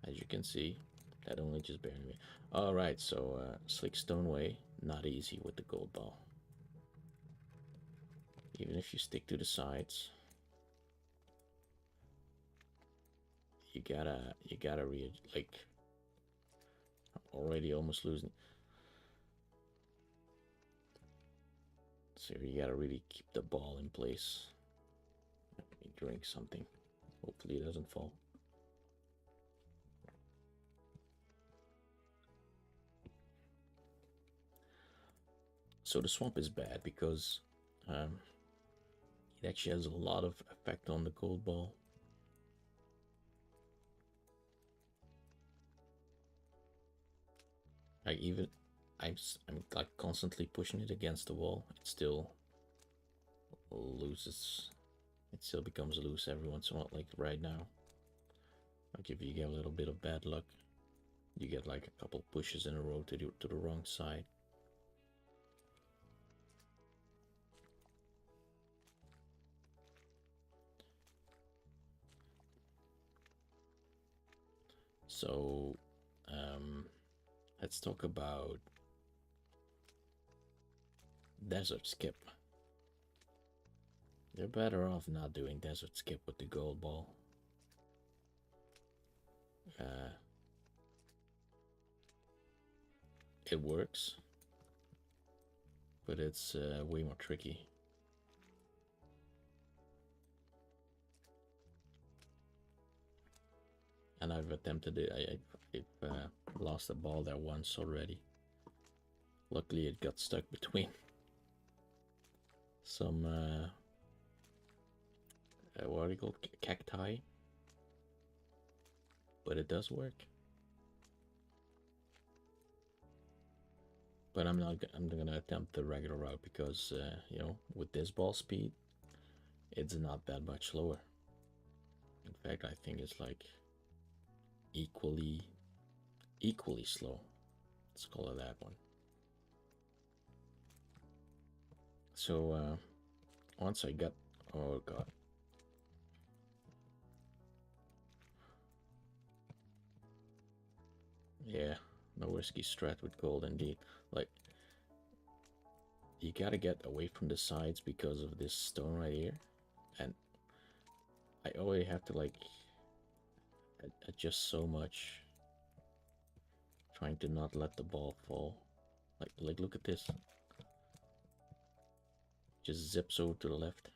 As you can see, that only just barely. Alright, so Slick Stoneway, not easy with the gold ball. Even if you stick to the sides, you gotta read, like, already almost losing. So you gotta really keep the ball in place. Let me drink something. Hopefully it doesn't fall. So the swamp is bad because it actually has a lot of effect on the gold ball. Like even I'm like constantly pushing it against the wall. It still loses. It still becomes loose every once in a while. Like right now, like if you get a little bit of bad luck, you get like a couple pushes in a row to the wrong side. So let's talk about desert skip. You're better off not doing desert skip with the gold ball. It works, but it's way more tricky. And I've attempted it. I've lost a ball there once already. Luckily, it got stuck between some what are they called, cacti. But it does work. But I'm gonna attempt the regular route because you know, with this ball speed, it's not that much slower. In fact, I think it's like equally slow. Let's call it that one. So once I got, oh god, yeah, no risky strat with gold indeed. Like, you gotta get away from the sides because of this stone right here, and I always have to like adjust so much, trying to not let the ball fall. Like look at this, just zips over to the left.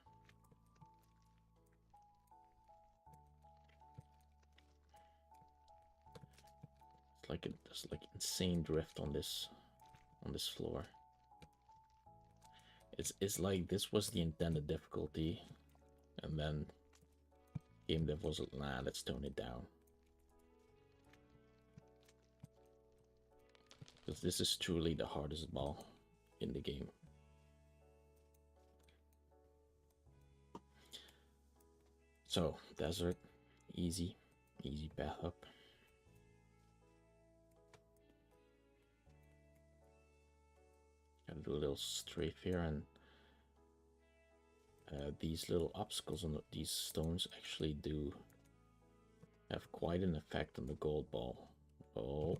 It's like there's like insane drift on this floor. It's like this was the intended difficulty, and then game dev was like, nah, let's tone it down. Because this is truly the hardest ball in the game. So, desert, easy path up. Gotta do a little strafe here, and these little obstacles on these stones actually do have quite an effect on the gold ball. Oh,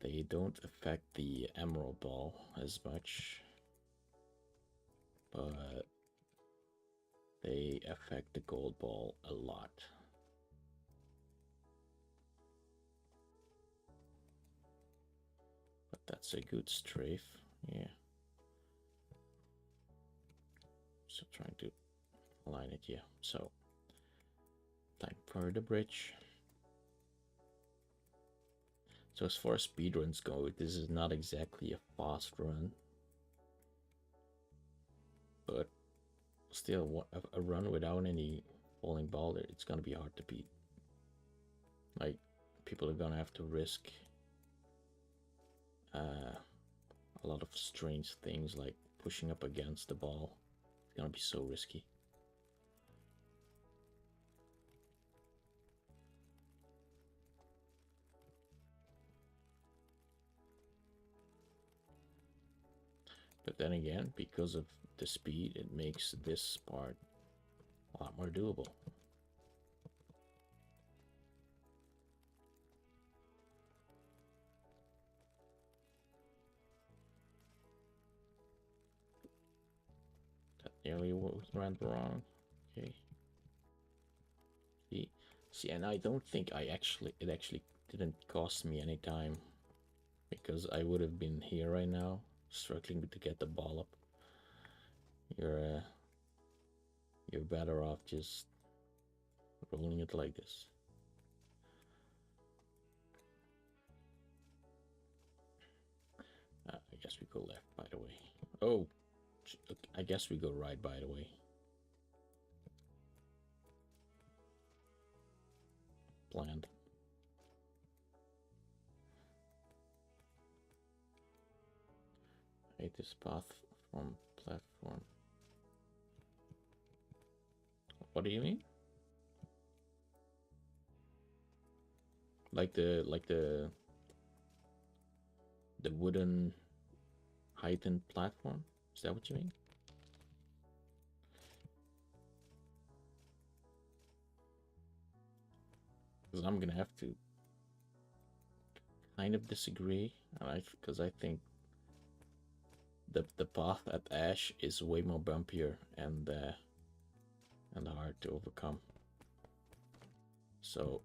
they don't affect the emerald ball as much, but they affect the gold ball a lot. But that's a good strafe, yeah. So trying to align it, yeah. So time for the bridge. So as far as speedruns go, this is not exactly a fast run, but still a run without any falling ball there, it's gonna be hard to beat. Like, people are gonna have to risk a lot of strange things, like pushing up against the ball. It's gonna be so risky. But then again, because of the speed, it makes this part a lot more doable. That nearly went wrong. Okay. See, and I don't think it actually didn't cost me any time, because I would have been here right now struggling to get the ball up. You're better off just rolling it like this. I guess we go left, by the way. Oh, I guess we go right, by the way. Planned. I hate this path from platform. What do you mean? Like the wooden heightened platform? Is that what you mean? Because I'm gonna have to kind of disagree, because I think the path at Ash is way more bumpier and hard to overcome. So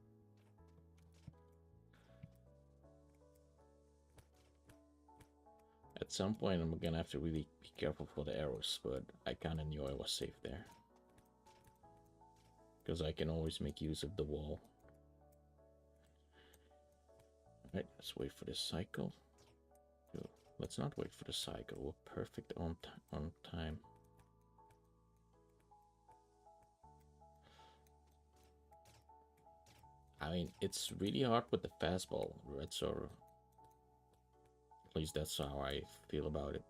at some point I'm gonna have to really be careful for the arrows, but I kind of knew I was safe there, because I can always make use of the wall. Alright, let's wait for this cycle. Let's not wait for the cycle. We're perfect on time. I mean, it's really hard with the fastball, Red Sorrow. At least that's how I feel about it.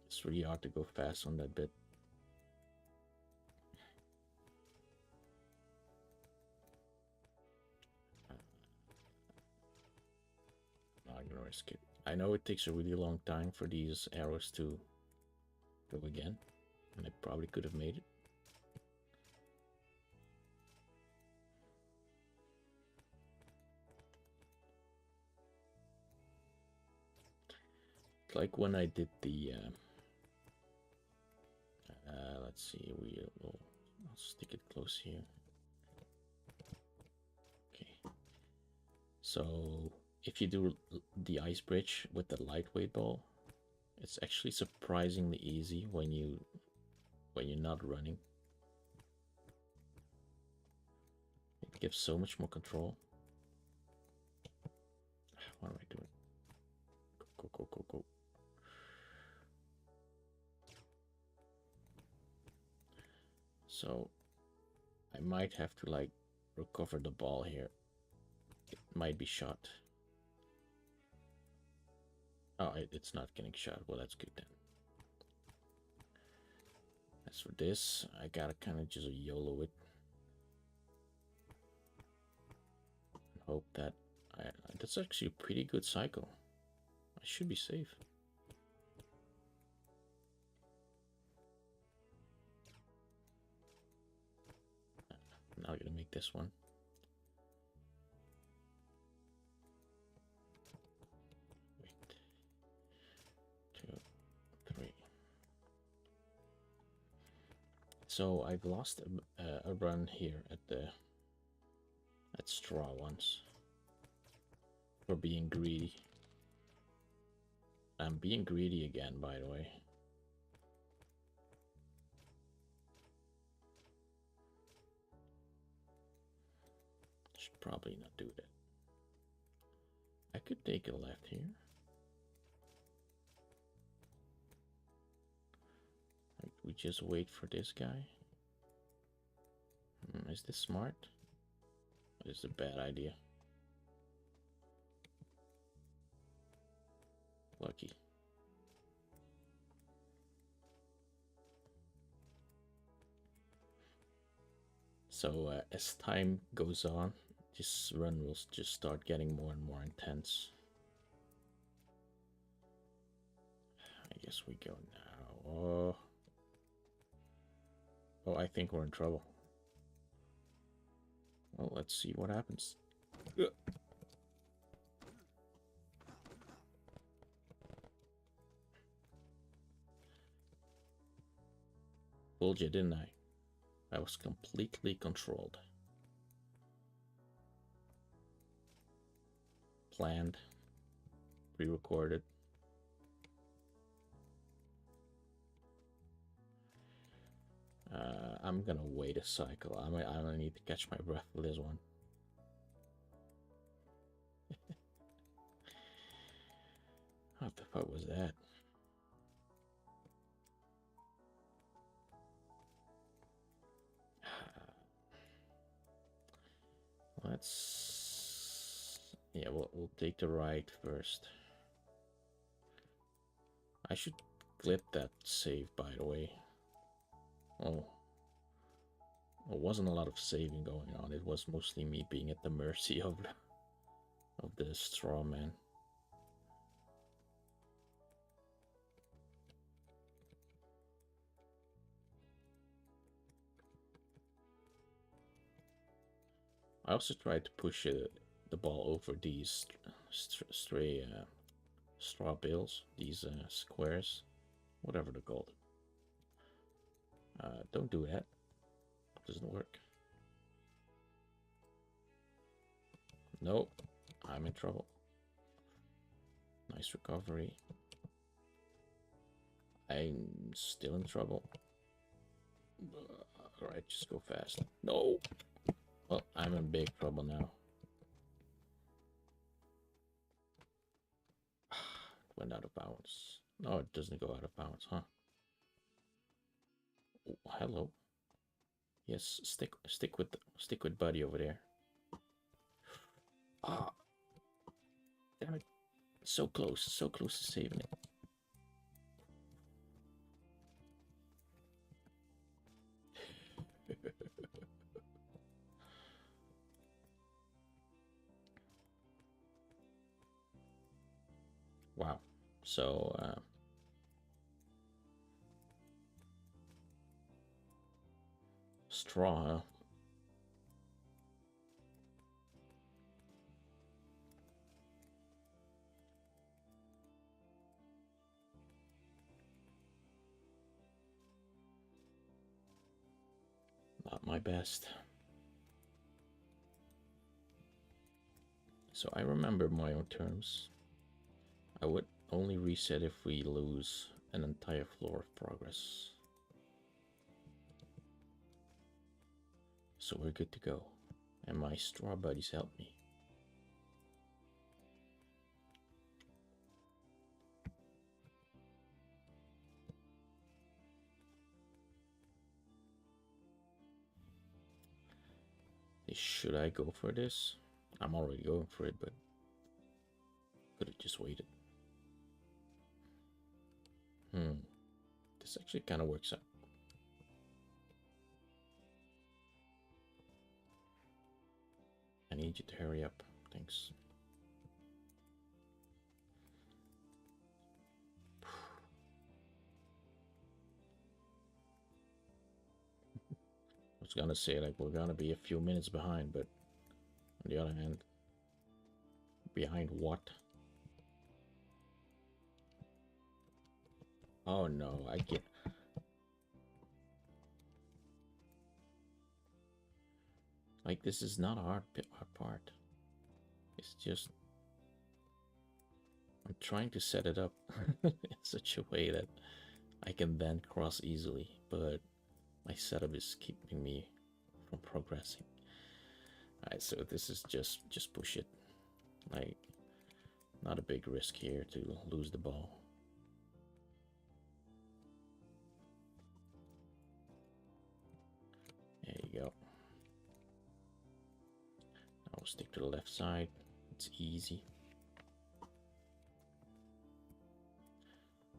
It's really hard to go fast on that bit. I'm gonna risk it. I know it takes a really long time for these arrows to go again, and I probably could have made it. It's like when I did the let's see, I'll stick it close here. Okay, so if you do the ice bridge with the lightweight ball, it's actually surprisingly easy when you're not running. It gives so much more control. What am I doing? Go. So I might have to like recover the ball here. It might be shot. Oh, it's not getting shot. Well, that's good then. As for this, I gotta kind of just YOLO it. And hope that that's actually a pretty good cycle. I should be safe. Now I'm gonna make this one. Wait. 2, 3. So I've lost a run here at straw once for being greedy. I'm being greedy again, by the way. Should probably not do that. I could take a left here. Like we just wait for this guy. Is this smart? Or is it a bad idea? Lucky. So as time goes on, this run will just start getting more and more intense. I guess we go now. Oh, I think we're in trouble. Well, let's see what happens. Told you, didn't I? I was completely controlled. Planned. Pre-recorded. I'm gonna wait a cycle. I don't need to catch my breath for this one. What the fuck was that? Yeah, we'll take the right first. I should clip that save, by the way. Oh, there wasn't a lot of saving going on. It was mostly me being at the mercy of the straw man. I also tried to push the ball over these stray straw bales, these squares, whatever they're called. Don't do that. Doesn't work. Nope, I'm in trouble. Nice recovery. I'm still in trouble. Alright, just go fast. No! Well, I'm in big trouble now. Went out of bounds. No, it doesn't go out of bounds, huh? Oh, hello. Yes, stick with Buddy over there. Ah, damn it! So close to saving it. Wow. So straw, huh? Not my best. So I remember my own terms. I would only reset if we lose an entire floor of progress. So we're good to go. And my straw buddies help me. Should I go for this? I'm already going for it, but could have just waited. This actually kind of works out. I need you to hurry up. Thanks. gonna say like we're gonna be a few minutes behind, but on the other hand, behind what? Oh no, I get. Like this is not a hard part. It's just I'm trying to set it up in such a way that I can then cross easily, but my setup is keeping me from progressing. Alright, so this is just push it. Like, not a big risk here to lose the ball. There you go. Now we'll stick to the left side. It's easy.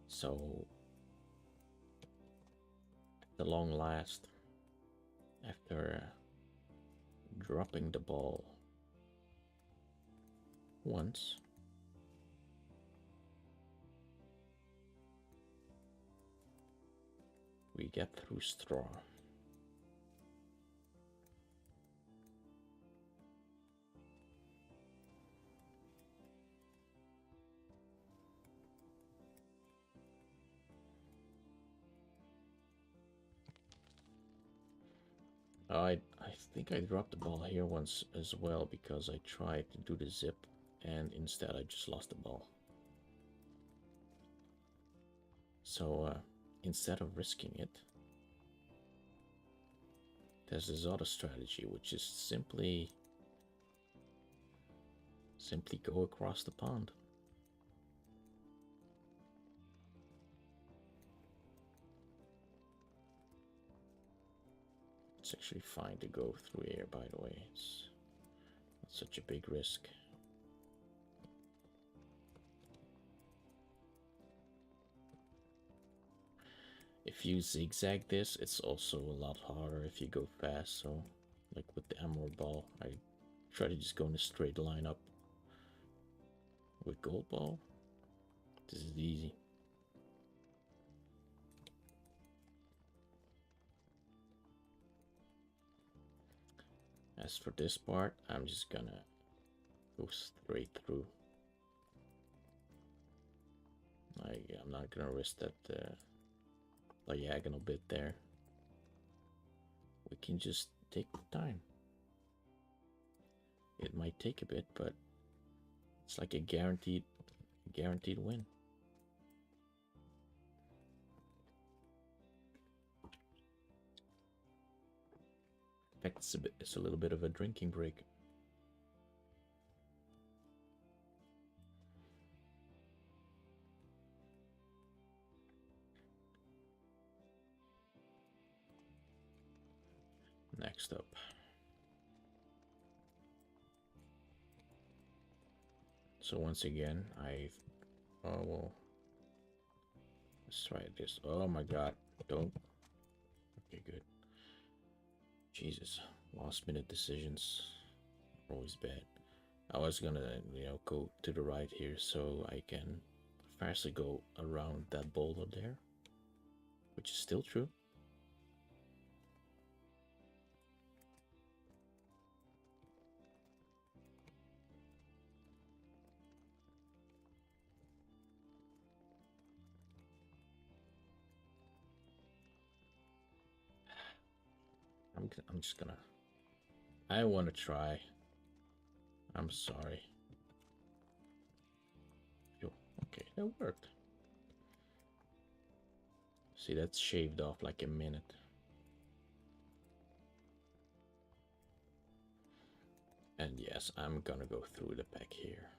So, at the long last, after dropping the ball once, we get through straw. I think I dropped the ball here once as well because I tried to do the zip and instead I just lost the ball. So instead of risking it, there's this other strategy which is simply go across the pond. It's actually fine to go through here, by the way. It's not such a big risk. If you zigzag this, it's also a lot harder if you go fast. So, like with the emerald ball, I try to just go in a straight line up. With gold ball, this is easy. As for this part, I'm just gonna go straight through. I'm not gonna risk that diagonal bit there. We can just take the time. It might take a bit, but it's like a guaranteed win. In fact, it's a little bit of a drinking break. Next up. So once again, oh well, let's try this. Oh my god, don't. Okay, good. Jesus, last minute decisions are always bad. I was gonna, go to the right here so I can faster go around that boulder there, which is still true. I'm just gonna. I want to try. I'm sorry. Okay, that worked. See, that's shaved off like a minute. And yes, I'm gonna go through the pack here.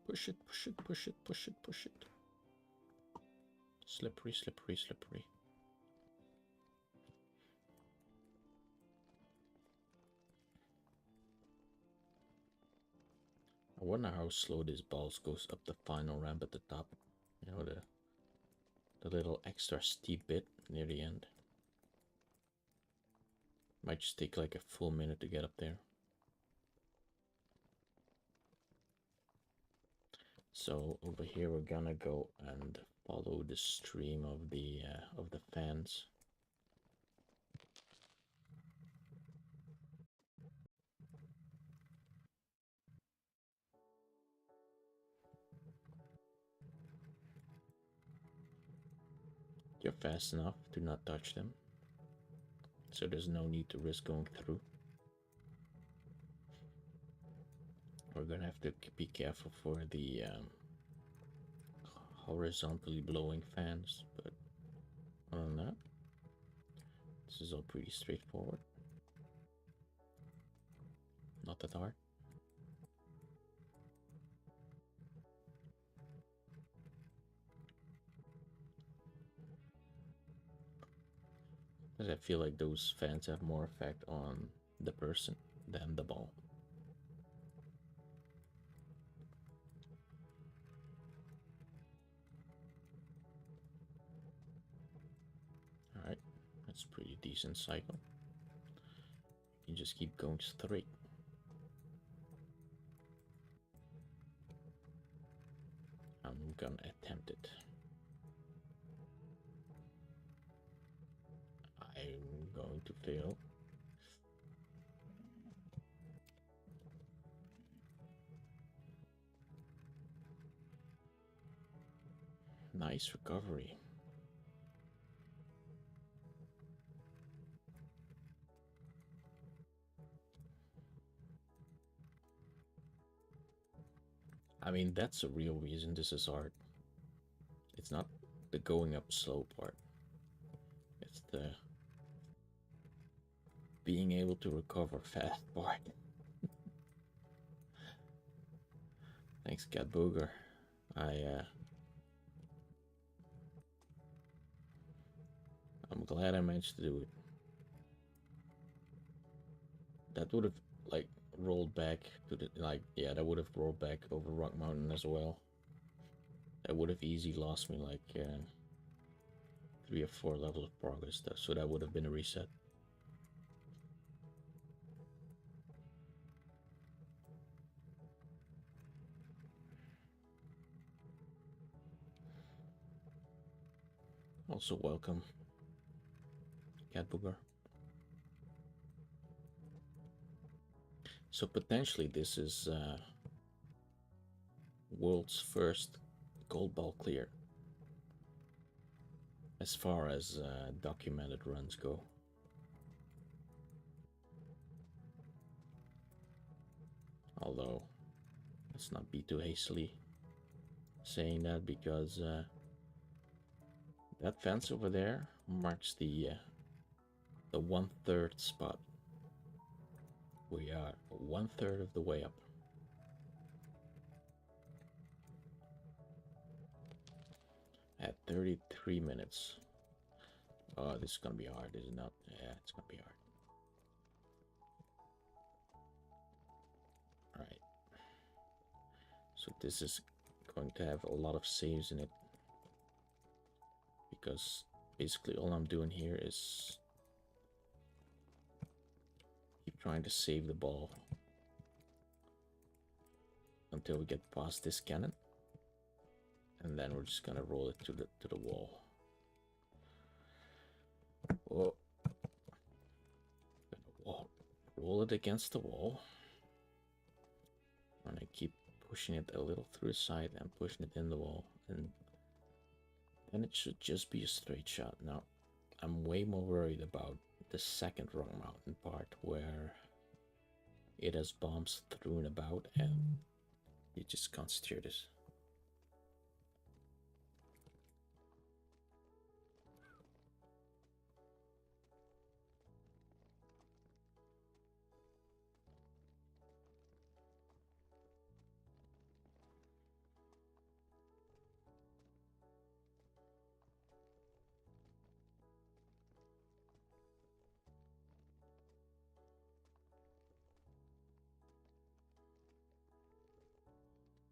Push it, push it, push it, push it, push it. Slippery, slippery, slippery. I wonder how slow this ball goes up the final ramp at the top. You know, the little extra steep bit near the end. Might just take like a full minute to get up there. So over here we're gonna go and follow the stream of the fans. You're fast enough to not touch them, so there's no need to risk going through. We're gonna have to be careful for the horizontally blowing fans, but other than that, this is all pretty straightforward. Not that hard. Because I feel like those fans have more effect on the person than the ball. Alright, that's a pretty decent cycle. You can just keep going straight. I'm gonna attempt it. I'm going to fail. Nice recovery. I mean, that's a real reason this is hard. It's not the going up slow part. It's the being able to recover fast part. Thanks, Cat Booger. I'm glad I managed to do it. That would have like rolled back to the that would have rolled back over Rock Mountain as well. That would have easily lost me like 3 or 4 levels of progress, so that would have been a reset. Also welcome, Cat Booger. So potentially this is world's first gold ball clear as far as documented runs go. Although, let's not be too hastily saying that, because that fence over there marks the 1/3 spot. We are 1/3 of the way up. At 33 minutes. Oh, this is gonna be hard, is it not? Yeah, it's gonna be hard. Alright. So this is going to have a lot of saves in it, because basically all I'm doing here is keep trying to save the ball until we get past this cannon, and then we're just gonna roll it to the wall. Whoa. Roll it against the wall, and I keep pushing it a little through the side and pushing it in the wall, and then it should just be a straight shot. Now, I'm way more worried about the second Rock Mountain part, where it has bombs through and about, and you just can't steer this.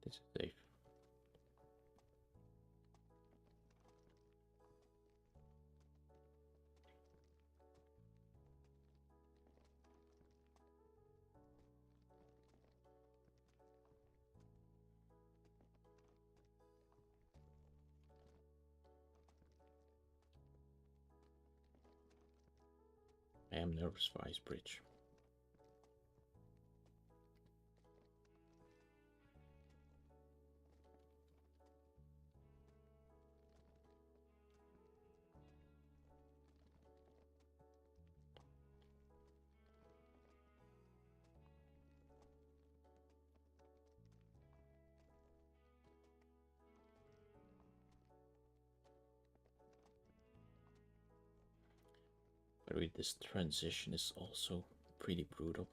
This is safe. I am nervous for Ice Bridge. By the way, this transition is also pretty brutal.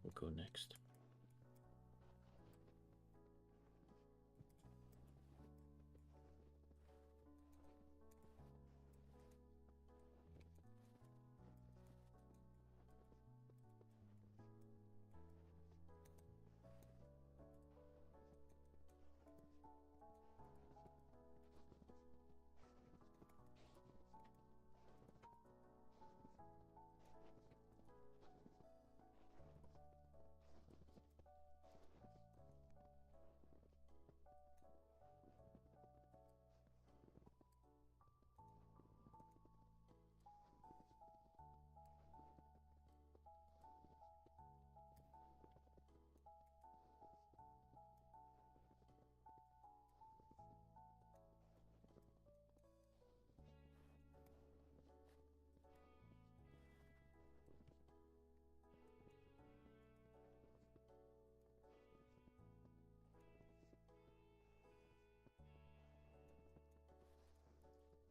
We'll go next.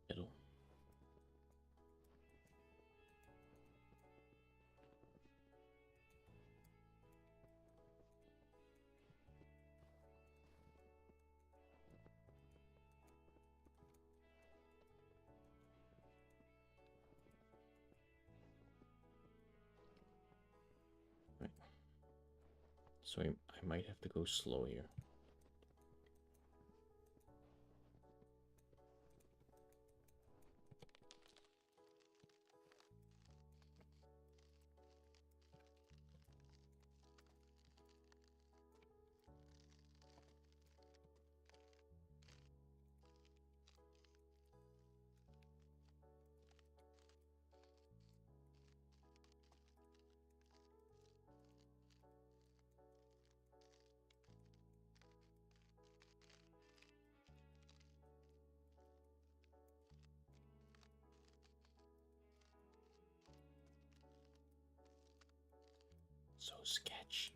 Middle. Right. So I might have to go slow here. So sketch.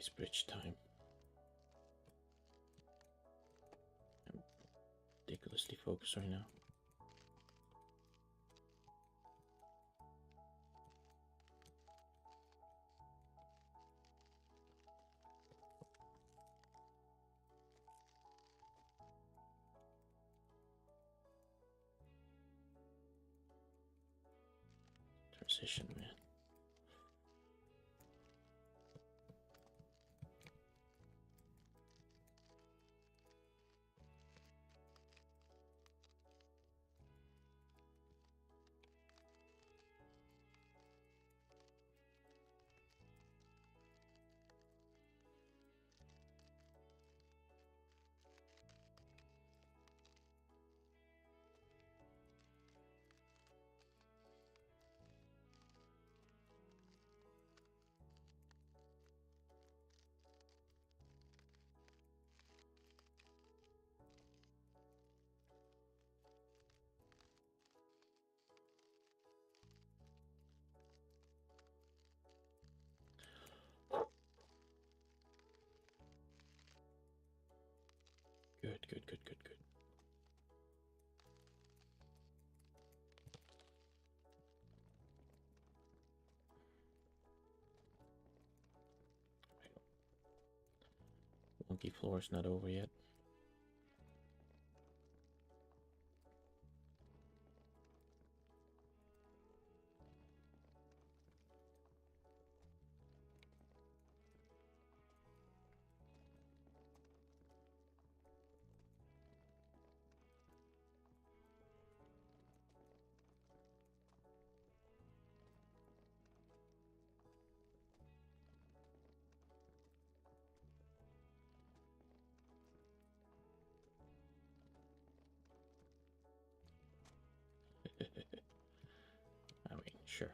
Ice bridge time. I'm ridiculously focused right now. Transition, man. Good, good, good, good, good. Monkey floor's not over yet. I mean, sure.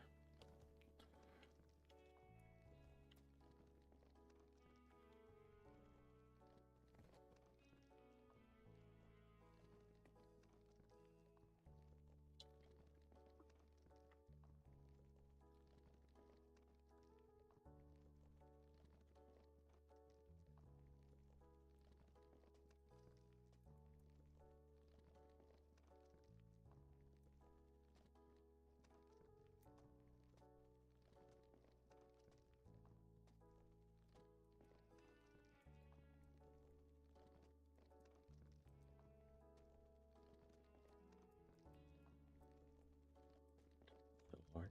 So hard.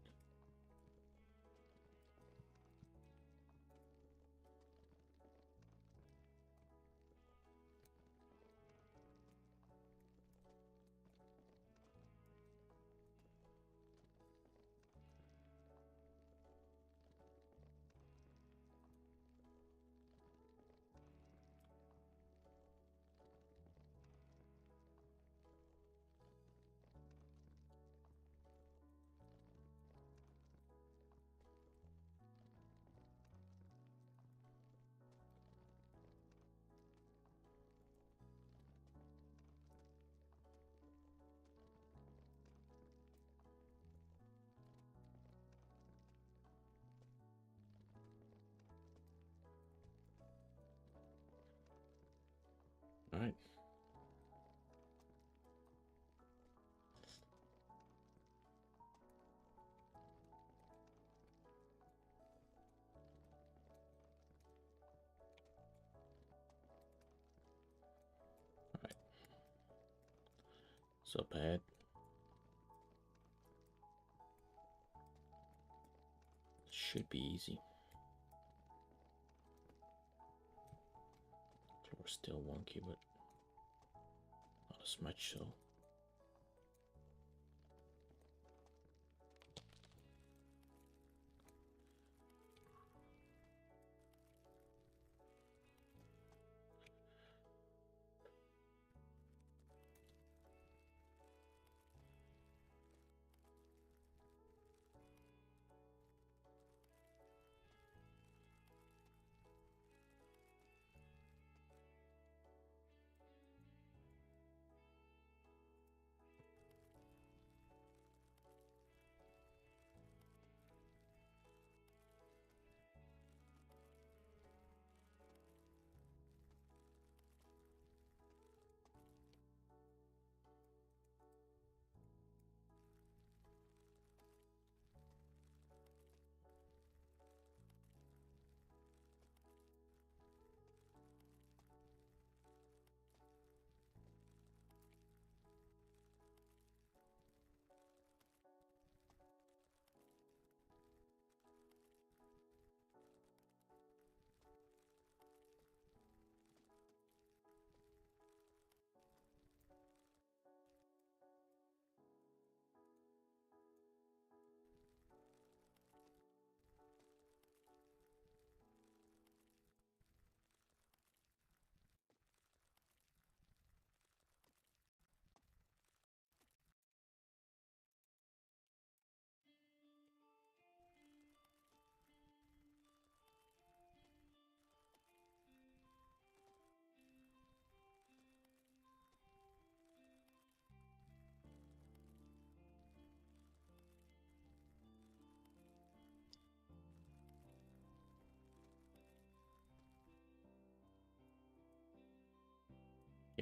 All right. All right. So bad. Should be easy. Floor's still wonky, but not as much so.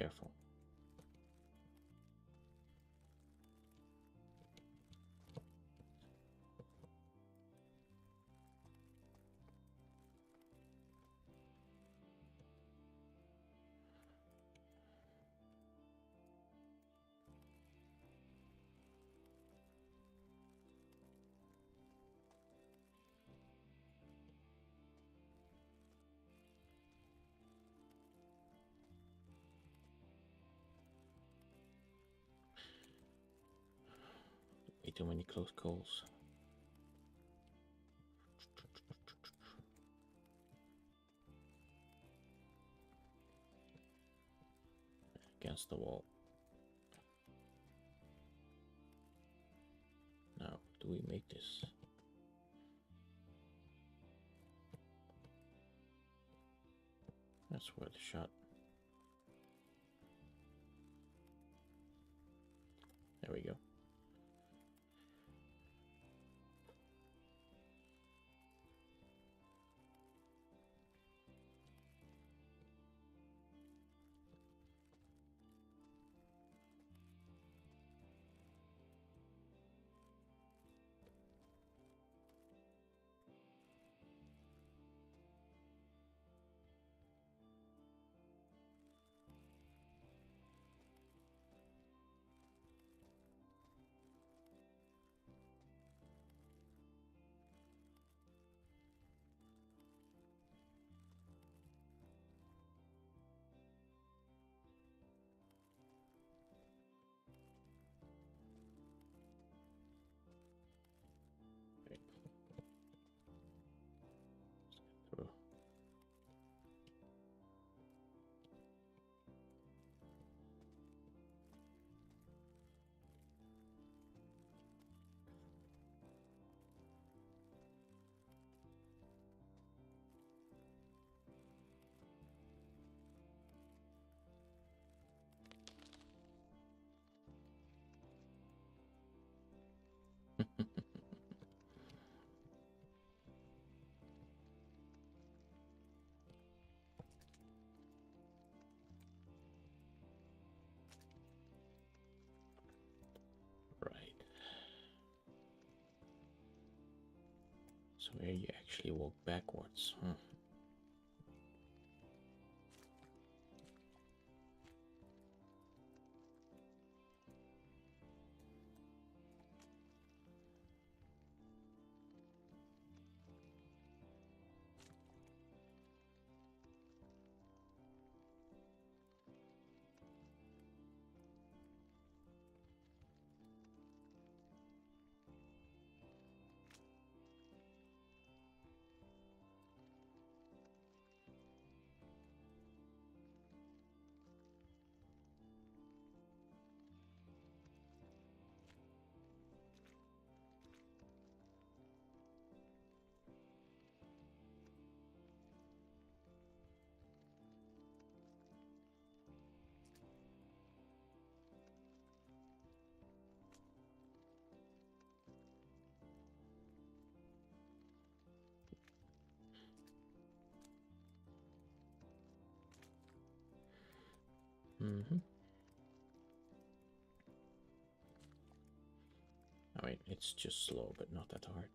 Careful. Way too many close calls. Against the wall. Now, do we make this? That's worth a shot. There we go. Through. Right. So here you actually walk backwards, huh? Mm-hmm. I mean, it's just slow, but not that hard.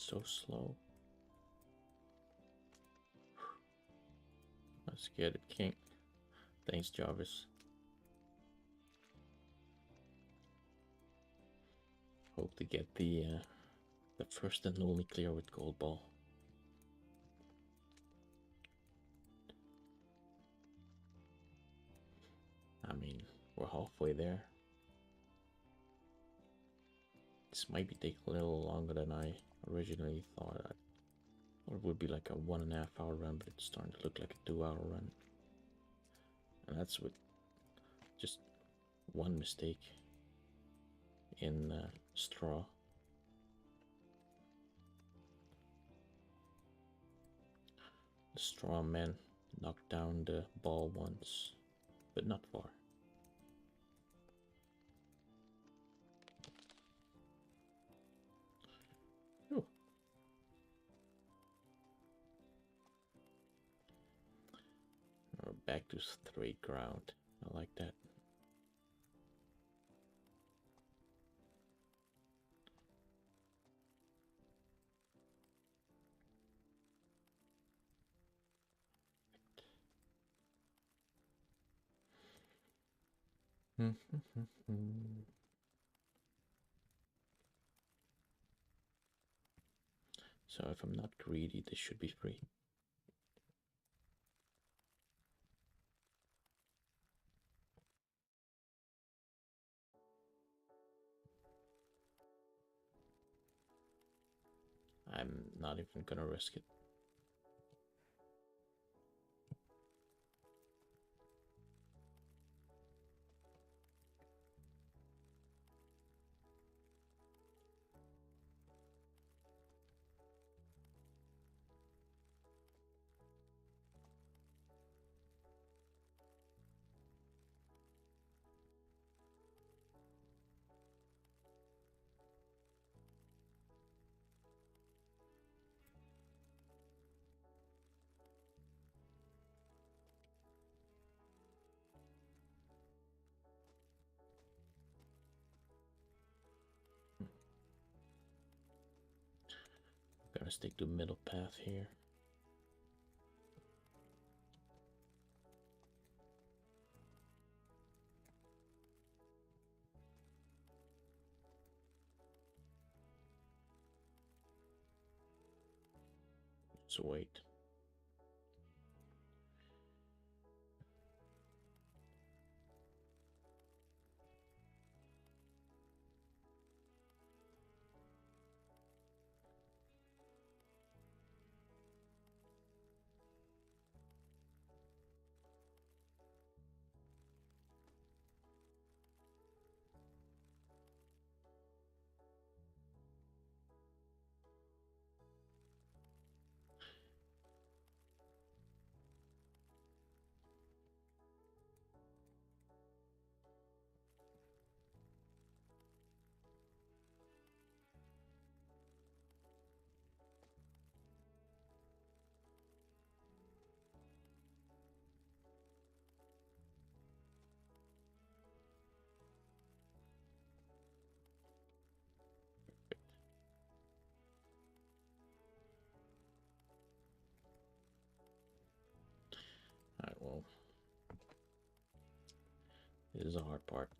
So slow. Scared it king. Thanks, Jarvis. Hope to get the first and only clear with gold ball. I mean, we're halfway there. This might be taking a little longer than I originally thought. I thought it would be like a 1.5 hour run, but it's starting to look like a 2 hour run. And that's with just one mistake in straw. The straw man knocked down the ball once, but not far. Ooh. We're back to straight ground. I like that. So if I'm not greedy, this should be free. I'm not even gonna risk it. Gonna stick to middle path here. So wait. Alright, well, this is the hard part.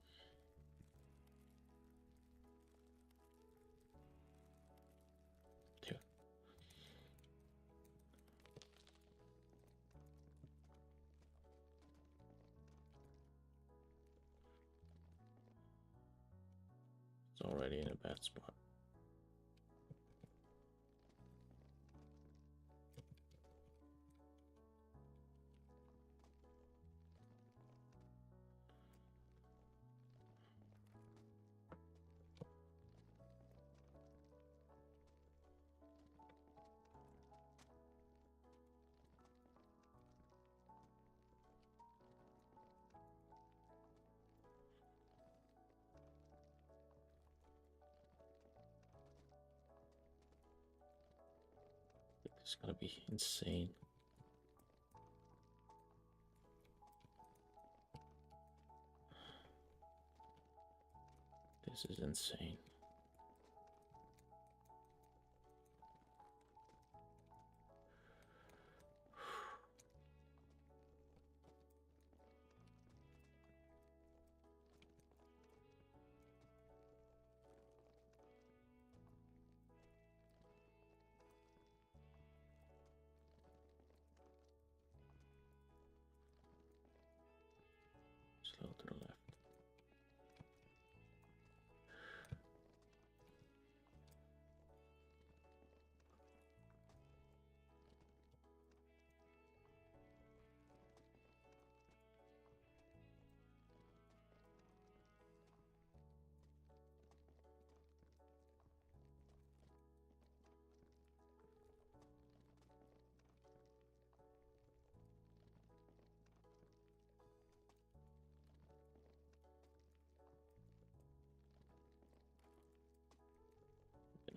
Yeah. It's already in a bad spot. It's gonna be insane. This is insane.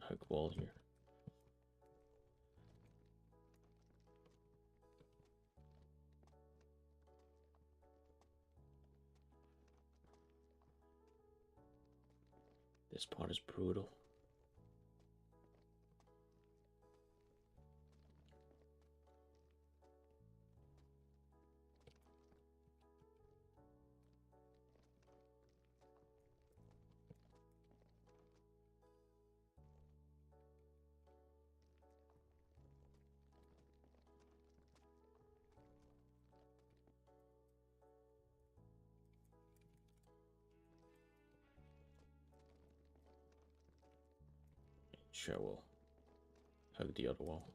hook wall here. This part is brutal. Sure, we'll hug the other wall.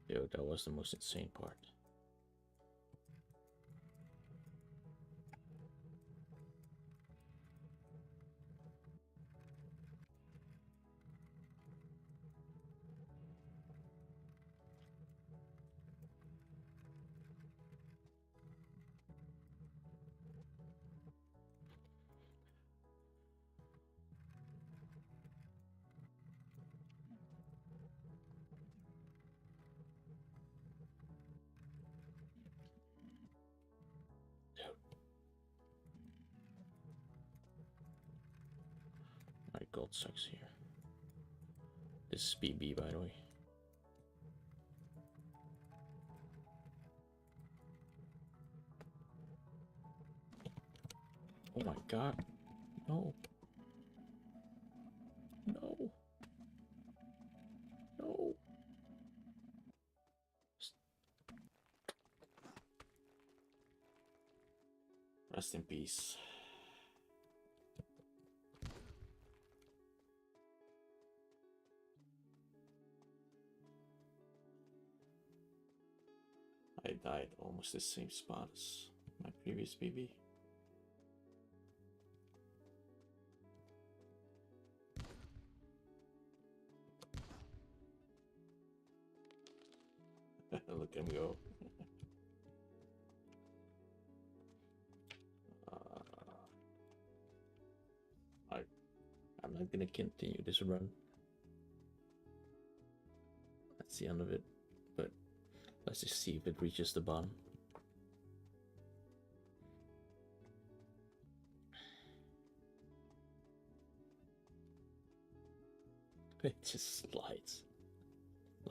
Yo, that was the most insane part. My gold sucks here. This is BB, by the way. Oh my god. No. No. No. Rest in peace. I died almost the same spot as my previous BB. Look at me go. I'm not gonna continue this run. That's the end of it. But let's just see if it reaches the bottom. It just slides.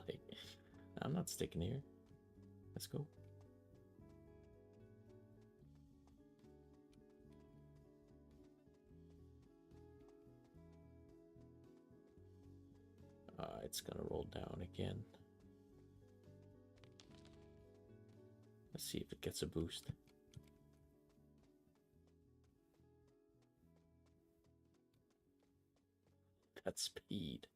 Like, I'm not sticking here. Let's go. It's gonna roll down again. Let's see if it gets a boost. That speed.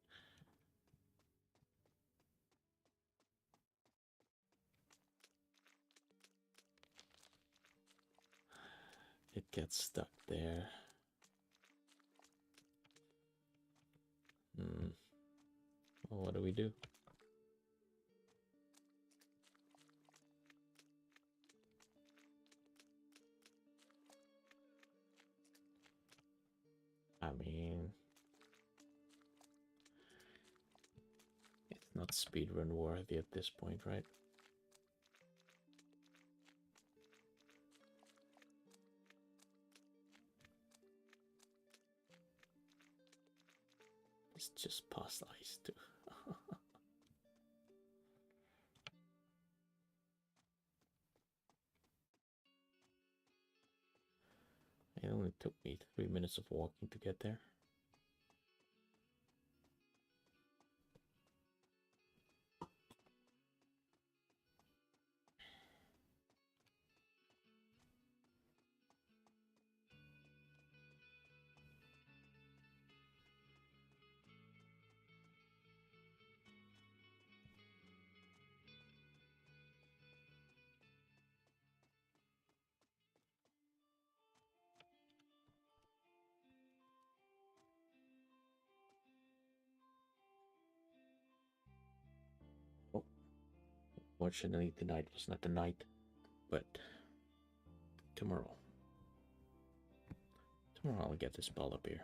It gets stuck there. Well, what do we do? I mean, it's not speedrun worthy at this point, right? It's just past ice too. It only took me 3 minutes of walking to get there. Oh, fortunately, tonight was not the night, but tomorrow. Tomorrow I'll get this ball up here.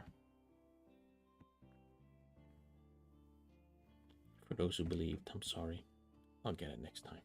For those who believed, I'm sorry. I'll get it next time.